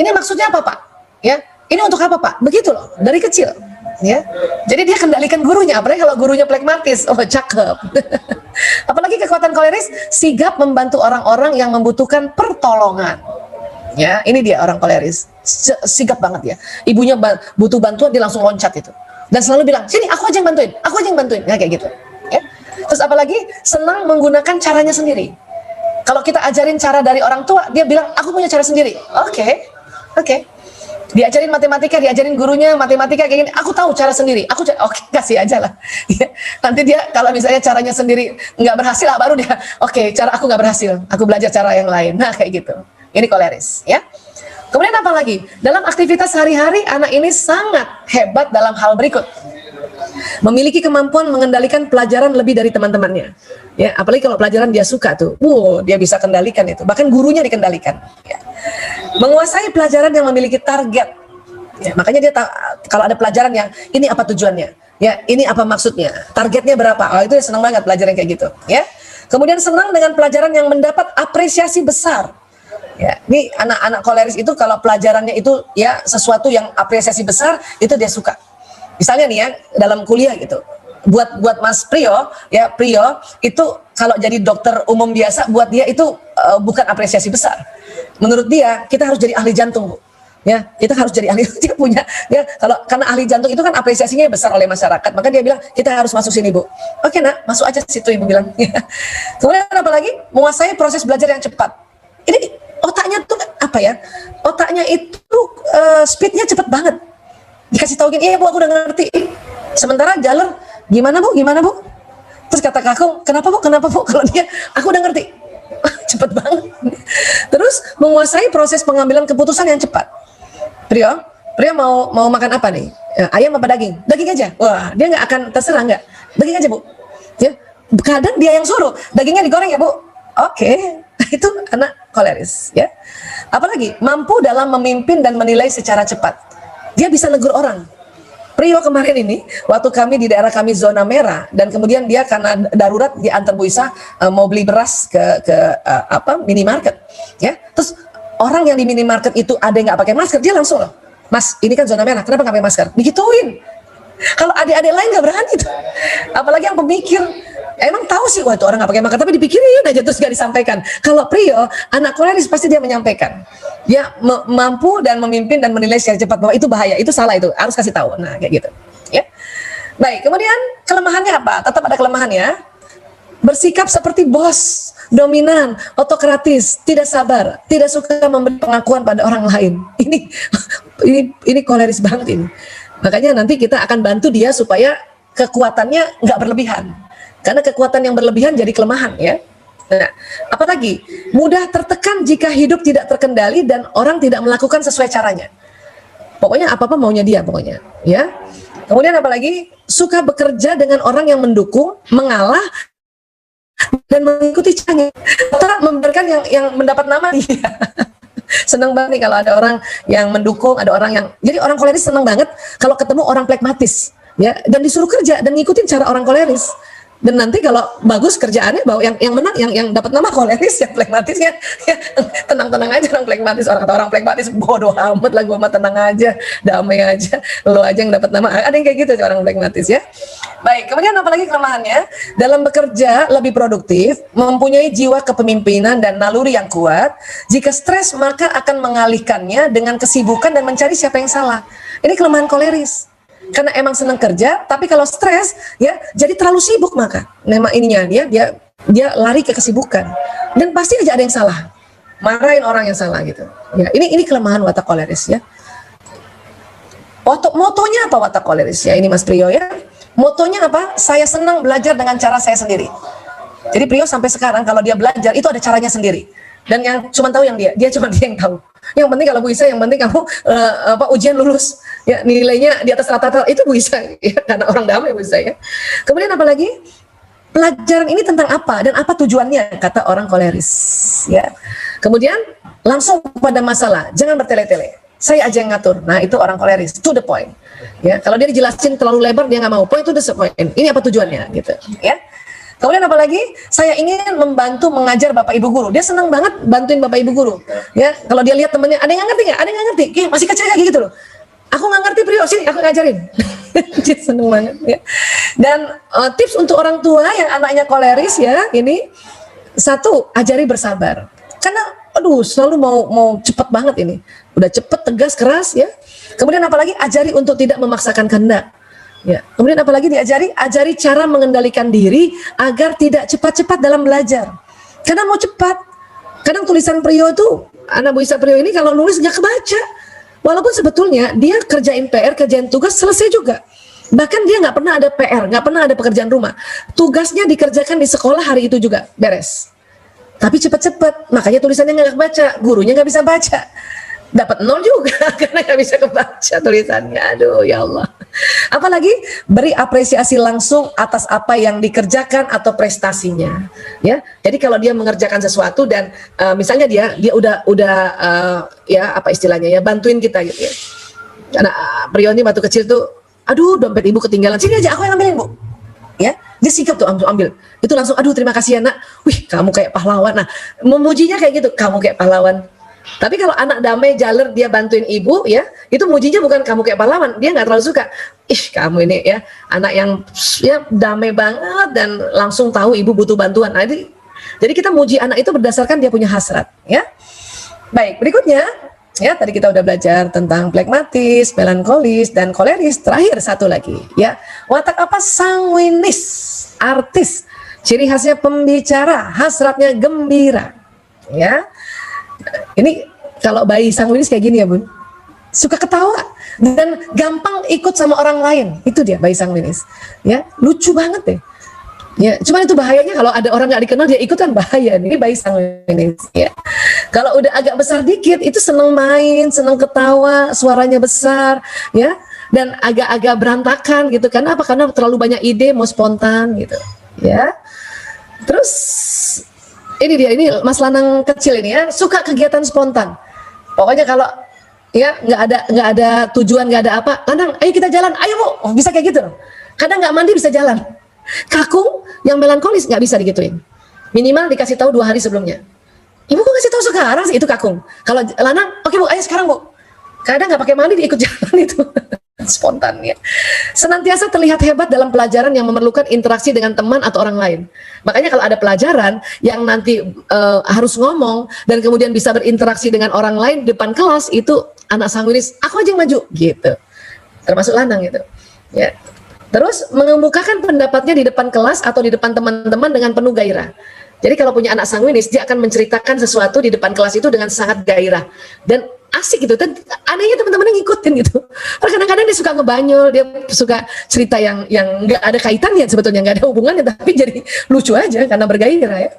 ini maksudnya apa Pak? Ya, ini untuk apa Pak? Begitu loh, dari kecil. Ya, jadi dia kendalikan gurunya. Apalagi kalau gurunya plekmatis, oh cakep. Apalagi kekuatan koleris, sigap membantu orang-orang yang membutuhkan pertolongan. Ya, ini dia orang koleris, sigap banget ya. Ibunya butuh bantuan, dia langsung loncat itu. Dan selalu bilang, sini aku aja yang bantuin, ya kayak gitu. Ya. Terus apalagi senang menggunakan caranya sendiri. Kalau kita ajarin cara dari orang tua, dia bilang, aku punya cara sendiri. Oke. Diajarin matematika, diajarin gurunya matematika kayak gini, aku tahu cara sendiri. Oke, kasih aja lah. Ya. Nanti dia kalau misalnya caranya sendiri nggak berhasil, baru dia, oke, cara aku nggak berhasil, aku belajar cara yang lain. Nah kayak gitu. Ini koleris ya. Kemudian apa lagi? Dalam aktivitas sehari-hari anak ini sangat hebat dalam hal berikut. Memiliki kemampuan mengendalikan pelajaran lebih dari teman-temannya. Ya, apalagi kalau pelajaran dia suka tuh, dia bisa kendalikan itu. Bahkan gurunya dikendalikan. Ya. Menguasai pelajaran yang memiliki target. Ya, makanya dia kalau ada pelajaran yang ini apa tujuannya, ya ini apa maksudnya, targetnya berapa. Oh, itu senang banget pelajaran kayak gitu. Ya. Kemudian senang dengan pelajaran yang mendapat apresiasi besar. Ya, ini anak-anak koleris itu kalau pelajarannya itu ya sesuatu yang apresiasi besar, itu dia suka. Misalnya nih ya, dalam kuliah gitu. Buat Mas Priyo, ya Priyo itu kalau jadi dokter umum biasa, buat dia itu bukan apresiasi besar. Menurut dia, kita harus jadi ahli jantung, Bu. Ya, kita harus jadi ahli, dia punya ya, karena ahli jantung itu kan apresiasinya besar oleh masyarakat, maka dia bilang kita harus masuk sini, Bu. Oke, Nak, masuk aja situ, Ibu bilang. Kemudian apa lagi? Menguasai proses belajar yang cepat. Ini otaknya tuh apa ya? Otaknya itu speednya cepat banget. Dikasih tahu gini, iya Bu, aku udah ngerti. Sementara Jalur, gimana Bu? Terus kata Kakung, kenapa Bu? Kalau dia, aku udah ngerti. Cepet banget. Terus menguasai proses pengambilan keputusan yang cepat. Priyo mau makan apa nih? Ayam apa daging? Daging aja. Wah, dia nggak akan terserah nggak. Daging aja Bu. Ya, kadang dia yang suruh, dagingnya digoreng ya Bu. Oke. Itu anak koleris. Ya. Apalagi mampu dalam memimpin dan menilai secara cepat. Dia bisa negur orang. Priyo kemarin ini, waktu kami di daerah kami zona merah, dan kemudian dia karena darurat diantar Bu Isa mau beli beras ke minimarket, ya. Terus orang yang di minimarket itu ada yang nggak pakai masker, dia langsung loh, Mas, ini kan zona merah, kenapa nggak pakai masker? Digituin. Kalau adik-adik lain nggak berani tuh, apalagi yang pemikir. Emang tahu sih, wah itu orang nggak pakai masker, tapi dipikirin aja terus nggak disampaikan. Kalau Priyo, anak koleris pasti dia menyampaikan. Dia mampu dan memimpin dan menilai secara cepat bahwa itu bahaya, itu salah, itu harus kasih tahu. Nah kayak gitu. Ya. Baik, kemudian kelemahannya apa? Tetap ada kelemahannya. Bersikap seperti bos, dominan, otokratis, tidak sabar, tidak suka memberi pengakuan pada orang lain. Ini koleris banget ini. Makanya nanti kita akan bantu dia supaya kekuatannya nggak berlebihan. Karena kekuatan yang berlebihan jadi kelemahan, ya. Nah, apalagi mudah tertekan jika hidup tidak terkendali dan orang tidak melakukan sesuai caranya. Pokoknya apa-apa maunya dia, pokoknya, ya. Kemudian apalagi suka bekerja dengan orang yang mendukung, mengalah dan mengikuti caranya, atau membiarkan yang mendapat nama dia. Senang banget nih kalau ada orang yang mendukung, ada orang yang, jadi orang koleris senang banget kalau ketemu orang pragmatis, ya, dan disuruh kerja dan ngikutin cara orang koleris. Dan nanti kalau bagus kerjaannya, bahwa yang menang, yang dapat nama koleris, yang pragmatisnya, ya, tenang-tenang aja orang pragmatis. Orang pragmatis bodoh amat lah, gua mah tenang aja, damai aja, lo aja yang dapat nama. Ada yang kayak gitu orang pragmatis, ya. Baik, kemudian apalagi kelemahannya? Dalam bekerja lebih produktif, mempunyai jiwa kepemimpinan dan naluri yang kuat. Jika stres maka akan mengalihkannya dengan kesibukan dan mencari siapa yang salah. Ini kelemahan koleris. Karena emang senang kerja, tapi kalau stres, ya jadi terlalu sibuk, maka nama ininya dia lari ke kesibukan, dan pasti aja ada yang salah, marahin orang yang salah gitu. Ya, ini kelemahan watak koleris, ya. Motonya apa watak koleris, ya? Ini Mas Priyo, ya. Motonya apa? Saya senang belajar dengan cara saya sendiri. Jadi Priyo sampai sekarang kalau dia belajar itu ada caranya sendiri. Dan yang cuma tahu dia cuma dia yang tahu. Yang penting kalau Bu Isa, yang penting kamu ujian lulus, ya, nilainya di atas rata-rata, itu Bu Isa, ya, karena orang damai Bu Isa, ya. Kemudian apalagi pelajaran ini tentang apa dan apa tujuannya, kata orang koleris, ya. Kemudian langsung pada masalah, jangan bertele-tele. Saya aja yang ngatur. Nah itu orang koleris, to the point. Ya, kalau dia dijelasin terlalu lebar dia nggak mau. Point to the point. Ini apa tujuannya, gitu, ya. Kemudian apalagi saya ingin membantu mengajar Bapak Ibu guru. Dia senang banget bantuin Bapak Ibu guru. Ya, kalau dia lihat temennya, ada yang nggak ngerti nggak? Ada yang nggak ngerti? Masih kecil kayak gitu loh. Aku nggak ngerti Priyo, sini aku ngajarin. Dia seneng banget. Ya. Dan tips untuk orang tua yang anaknya koleris, ya, ini satu, ajari bersabar. Karena aduh selalu mau cepet banget ini. Udah cepet, tegas, keras, ya. Kemudian apalagi ajari untuk tidak memaksakan kehendak. Ya. Kemudian apalagi ajari cara mengendalikan diri agar tidak cepat-cepat dalam belajar. Karena mau cepat. Kadang tulisan Priyo tuh, anak Bu Isa Priyo ini kalau nulis nggak kebaca. Walaupun sebetulnya dia kerjain PR, kerjain tugas selesai juga. Bahkan dia nggak pernah ada PR, nggak pernah ada pekerjaan rumah. Tugasnya dikerjakan di sekolah hari itu juga, beres. Tapi cepat-cepat, makanya tulisannya nggak kebaca, gurunya nggak bisa baca. Dapat 0 juga karena nggak bisa kebaca tulisannya. Aduh ya Allah. Apalagi beri apresiasi langsung atas apa yang dikerjakan atau prestasinya, ya. Jadi kalau dia mengerjakan sesuatu dan misalnya dia ya apa istilahnya ya, bantuin kita gitu ya. Karena Prioni waktu kecil tuh, aduh dompet ibu ketinggalan, sini aja aku yang ambilin bu, ya. Dia sikap tuh ambil, itu langsung, aduh terima kasih ya nak, wih kamu kayak pahlawan. Nah, memujinya kayak gitu, kamu kayak pahlawan. Tapi kalau anak damai jaler dia bantuin ibu ya, itu mujinya bukan kamu kayak pahlawan, dia nggak terlalu suka. Ih kamu ini ya, anak yang ya damai banget dan langsung tahu ibu butuh bantuan. Nah, jadi kita muji anak itu berdasarkan dia punya hasrat, ya. Baik, berikutnya ya, tadi kita udah belajar tentang flegmatis, melankolis, dan koleris. Terakhir satu lagi ya, watak apa? Sanguinis, artis, ciri khasnya pembicara, hasratnya gembira, ya. Ini kalau bayi sanguinis kayak gini ya bun, suka ketawa dan gampang ikut sama orang lain. Itu dia bayi sanguinis, ya, lucu banget deh. Ya, cuman itu bahayanya kalau ada orang nggak dikenal dia ikutan, bahaya. Ini bayi sanguinis. Ya. Kalau udah agak besar dikit, itu seneng main, seneng ketawa, suaranya besar, ya, dan agak-agak berantakan gitu. Karena apa? Karena terlalu banyak ide, mau spontan gitu, ya. Terus ini dia, ini Mas Lanang kecil ini ya, suka kegiatan spontan. Pokoknya kalau ya nggak ada tujuan, nggak ada apa, Lanang, ayo kita jalan, ayo bu, oh, bisa kayak gitu loh. Kadang nggak mandi bisa jalan. Kakung yang melankolis nggak bisa digituin, minimal dikasih tahu 2 hari sebelumnya. Ibu kok kasih tahu sekarang sih, itu kakung. Kalau Lanang, oke bu, ayo sekarang bu. Kadang nggak pakai mandi diikut jalan itu. Spontan ya. Senantiasa terlihat hebat dalam pelajaran yang memerlukan interaksi dengan teman atau orang lain. Makanya kalau ada pelajaran yang nanti harus ngomong dan kemudian bisa berinteraksi dengan orang lain depan kelas, itu anak sanguinis, aku aja yang maju gitu. Termasuk Lanang itu. Ya. Terus mengemukakan pendapatnya di depan kelas atau di depan teman-teman dengan penuh gairah. Jadi kalau punya anak sanguinis, dia akan menceritakan sesuatu di depan kelas itu dengan sangat gairah dan asik gitu. Dan anehnya teman-teman yang ngikutin gitu. Kadang-kadang dia suka ngebanyol, dia suka cerita yang nggak ada kaitannya sebetulnya, nggak ada hubungannya, tapi jadi lucu aja karena bergairah ya.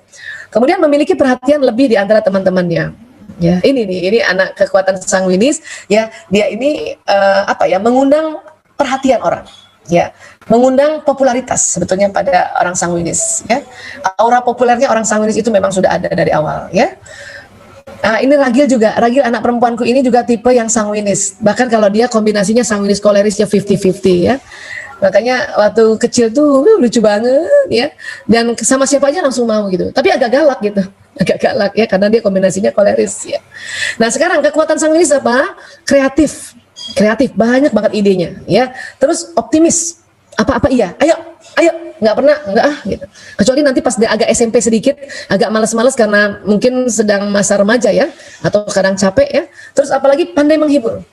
Kemudian memiliki perhatian lebih di antara teman-temannya. Ya, ini anak kekuatan sanguinis ya. Dia ini mengundang perhatian orang. Ya, mengundang popularitas sebetulnya pada orang sanguinis ya. Aura populernya orang sanguinis itu memang sudah ada dari awal ya. Nah, ini Ragil juga, Ragil anak perempuanku ini juga tipe yang sanguinis. Bahkan kalau dia kombinasinya sanguinis koleris ya 50-50 ya. Makanya waktu kecil tuh lucu banget ya. Dan sama siapa aja langsung mau gitu. Tapi agak galak gitu. Agak galak ya karena dia kombinasinya koleris ya. Nah, sekarang kekuatan sanguinis apa? Kreatif, banyak banget idenya ya. Terus optimis, apa-apa iya, ayo, nggak pernah nggak gitu. Kecuali nanti pas dia agak SMP sedikit, agak males-males karena mungkin sedang masa remaja ya, atau kadang capek ya. Terus apalagi pandai menghibur.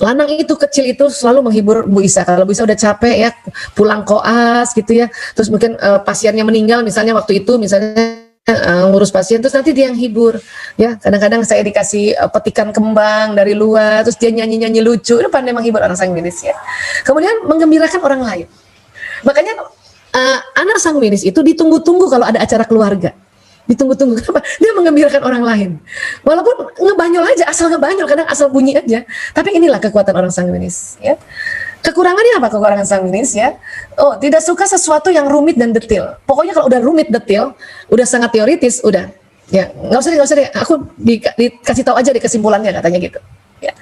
Lanang itu kecil itu selalu menghibur Bu Isa. Kalau Bu Isa udah capek ya, pulang koas gitu ya. Terus mungkin pasiennya meninggal misalnya waktu itu, misalnya ngurus pasien, terus nanti dia yang hibur ya. Kadang-kadang saya dikasih petikan kembang dari luar, terus dia nyanyi-nyanyi lucu. Itu pandai menghibur orang sanguinis ya. Kemudian menggembirakan orang lain. Makanya anak sanguinis itu ditunggu-tunggu kalau ada acara keluarga. Ditunggu-tunggu, kenapa? Dia menggembirakan orang lain. Walaupun ngebanyol aja, asal ngebanyol, kadang asal bunyi aja. Tapi inilah kekuatan orang sanguinis ya. Kekurangannya apa kekurangan sanguinis ya? Oh, tidak suka sesuatu yang rumit dan detail. Pokoknya kalau udah rumit detail, udah sangat teoritis, udah ya nggak usah deh. Aku dikasih tahu aja di kesimpulannya katanya gitu. Ya.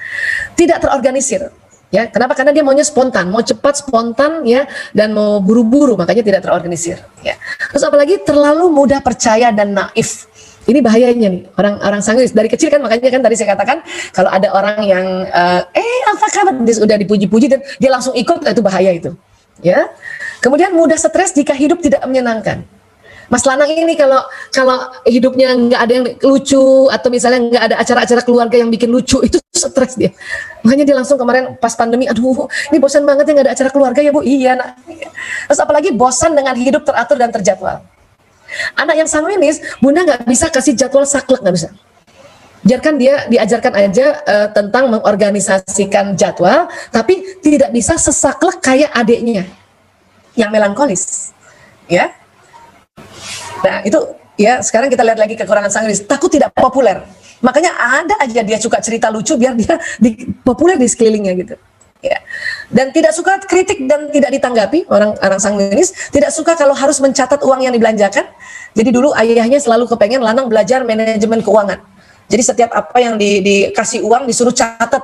Tidak terorganisir. Ya, kenapa? Karena dia maunya spontan, mau cepat, spontan ya, dan mau buru-buru, makanya tidak terorganisir. Ya. Terus apalagi terlalu mudah percaya dan naif. Ini bahayanya nih, orang sanguinis dari kecil kan, makanya kan tadi saya katakan kalau ada orang yang apa kabar, dia udah dipuji-puji dan dia langsung ikut, itu bahaya itu. Ya. Kemudian mudah stres jika hidup tidak menyenangkan. Mas Lanang ini kalau hidupnya nggak ada yang lucu atau misalnya nggak ada acara-acara keluarga yang bikin lucu, itu stres dia. Makanya dia langsung kemarin pas pandemi, aduh ini bosan banget ya nggak ada acara keluarga ya Bu. Iya nak. Terus apalagi bosan dengan hidup teratur dan terjadwal. Anak yang sanguinis, Bunda nggak bisa kasih jadwal saklek, nggak bisa. Biarkan dia diajarkan aja tentang mengorganisasikan jadwal, tapi tidak bisa sesaklek kayak adiknya yang melankolis, ya. Nah itu ya, sekarang kita lihat lagi kekurangan sanguinis, takut tidak populer. Makanya ada aja dia suka cerita lucu biar dia populer di sekelilingnya gitu. Ya. dan tidak suka kritik dan tidak ditanggapi. Orang sanguinis tidak suka kalau harus mencatat uang yang dibelanjakan. Jadi dulu ayahnya selalu kepengen Lanang belajar manajemen keuangan. Jadi setiap apa yang dikasih uang disuruh catat.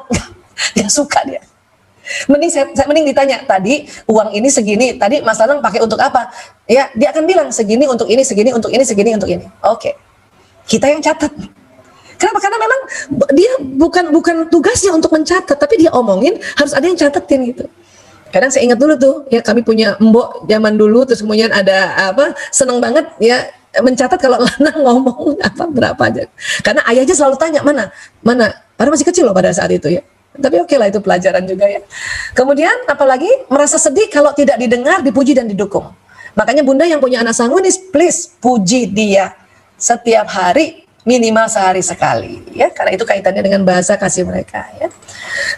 Dia suka dia. Mending ditanya, tadi uang ini segini, tadi Mas Lanang pakai untuk apa? Ya, dia akan bilang segini untuk ini, segini untuk ini, segini untuk ini. Oke. Kita yang catat. Kenapa? Karena memang dia bukan tugasnya untuk mencatat, tapi dia omongin harus ada yang catetin gitu. Kadang saya ingat dulu tuh, ya kami punya mbok zaman dulu, terus kemudian ada apa, seneng banget ya mencatat kalau Lanang ngomong apa berapa aja. Karena ayahnya selalu tanya mana, padahal masih kecil loh pada saat itu ya. Tapi oke lah, itu pelajaran juga ya. Kemudian apalagi merasa sedih kalau tidak didengar, dipuji dan didukung. Makanya Bunda yang punya anak sanguinis, please puji dia setiap hari, minimal sehari sekali ya, karena itu kaitannya dengan bahasa kasih mereka ya.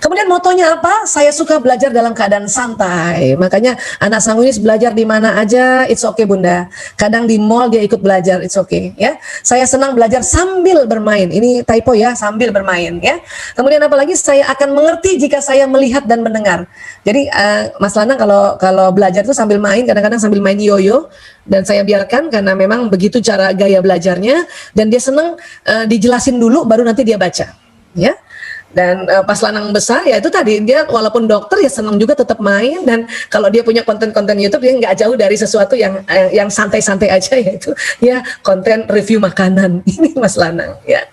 Kemudian motonya apa? Saya suka belajar dalam keadaan santai. Makanya anak sanguinis belajar di mana aja, it's okay Bunda. Kadang di mall dia ikut belajar, it's okay ya. Saya senang belajar sambil bermain. Ini typo ya, sambil bermain ya. Kemudian apalagi, saya akan mengerti jika saya melihat dan mendengar. Jadi Mas Lanang kalau belajar itu sambil main, kadang-kadang sambil main yoyo, dan saya biarkan karena memang begitu cara gaya belajarnya, dan dia senang dijelasin dulu baru nanti dia baca ya. Dan pas Lanang besar ya itu tadi, dia walaupun dokter ya senang juga tetap main, dan kalau dia punya konten-konten YouTube dia nggak jauh dari sesuatu yang santai-santai aja, yaitu ya konten review makanan. Ini Mas Lanang ya.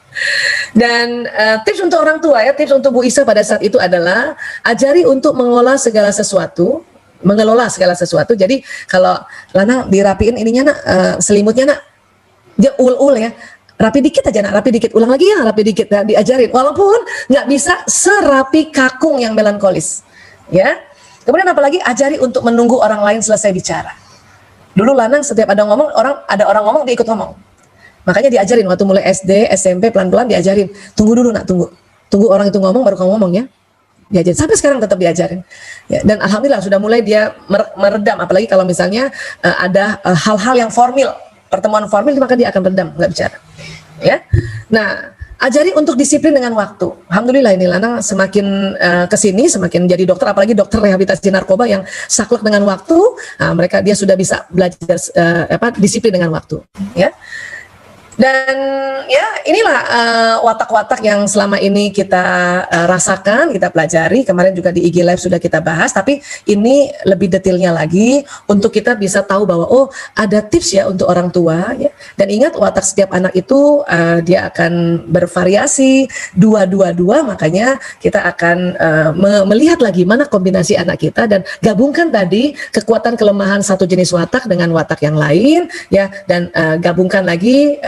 Dan tips untuk orang tua ya, tips untuk Bu Isa pada saat itu adalah ajari untuk mengelola segala sesuatu. Jadi kalau Lanang dirapiin ininya nak, selimutnya nak, dia ul ya, rapi dikit aja nak, rapi dikit, ulang lagi ya, rapi dikit, nah, diajarin walaupun nggak bisa serapi kakung yang melankolis ya. Kemudian apalagi, ajari untuk menunggu orang lain selesai bicara. Dulu Lanang setiap ada orang ngomong dia ikut ngomong, makanya diajarin waktu mulai SD SMP pelan-pelan diajarin, tunggu dulu nak, tunggu orang itu ngomong baru kamu ngomong ya. Diajarin sampai sekarang tetap diajarin ya, dan alhamdulillah sudah mulai dia meredam, apalagi kalau misalnya ada hal-hal yang formal, pertemuan formal, maka dia akan redam, nggak bicara ya. Nah, ajari untuk disiplin dengan waktu. Alhamdulillah ini Lanang semakin kesini semakin jadi dokter, apalagi dokter rehabilitasi narkoba yang saklek dengan waktu. Nah, dia sudah bisa belajar disiplin dengan waktu ya. Dan ya inilah watak-watak yang selama ini kita rasakan, kita pelajari. Kemarin juga di IG Live sudah kita bahas, tapi ini lebih detailnya lagi untuk kita bisa tahu bahwa oh, ada tips ya untuk orang tua ya. Dan ingat, watak setiap anak itu dia akan bervariasi dua, makanya kita akan melihat lagi mana kombinasi anak kita, dan gabungkan tadi kekuatan kelemahan satu jenis watak dengan watak yang lain ya, dan gabungkan lagi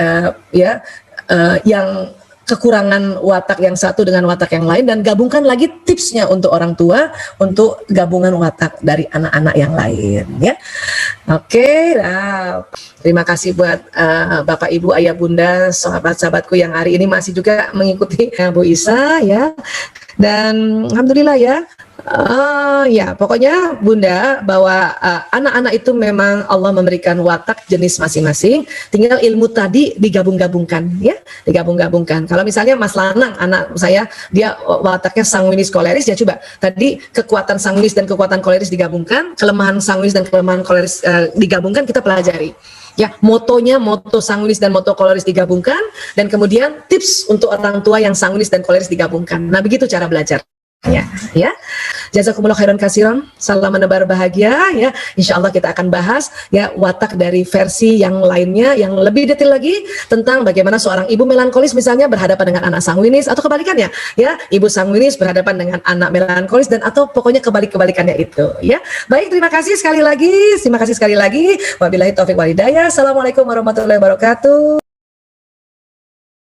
yang kekurangan watak yang satu dengan watak yang lain, dan gabungkan lagi tipsnya untuk orang tua untuk gabungan watak dari anak-anak yang lain ya. Oke, nah, terima kasih buat Bapak Ibu Ayah Bunda, sahabat-sahabatku yang hari ini masih juga mengikuti Bu Isa ya. Dan alhamdulillah ya. Ya, pokoknya Bunda bahwa anak-anak itu memang Allah memberikan watak jenis masing-masing, tinggal ilmu tadi digabung-gabungkan ya, digabung-gabungkan. Kalau misalnya Mas Lanang, anak saya, dia wataknya sanguinis koleris, ya coba tadi kekuatan sanguinis dan kekuatan koleris digabungkan, kelemahan sanguinis dan kelemahan koleris digabungkan, kita pelajari. Ya, moto sanguinis dan moto koleris digabungkan, dan kemudian tips untuk orang tua yang sanguinis dan koleris digabungkan. Nah, begitu cara belajar. Ya, jazakumullah khairan katsiran, salam menebar bahagia ya. Insya Allah kita akan bahas ya watak dari versi yang lainnya yang lebih detail lagi tentang bagaimana seorang ibu melankolis misalnya berhadapan dengan anak sanguinis, atau kebalikannya ya, ibu sanguinis berhadapan dengan anak melankolis, dan atau pokoknya kebalikannya itu ya. Baik, terima kasih sekali lagi. Wabillahi taufik wal hidayah. Assalamualaikum warahmatullahi wabarakatuh.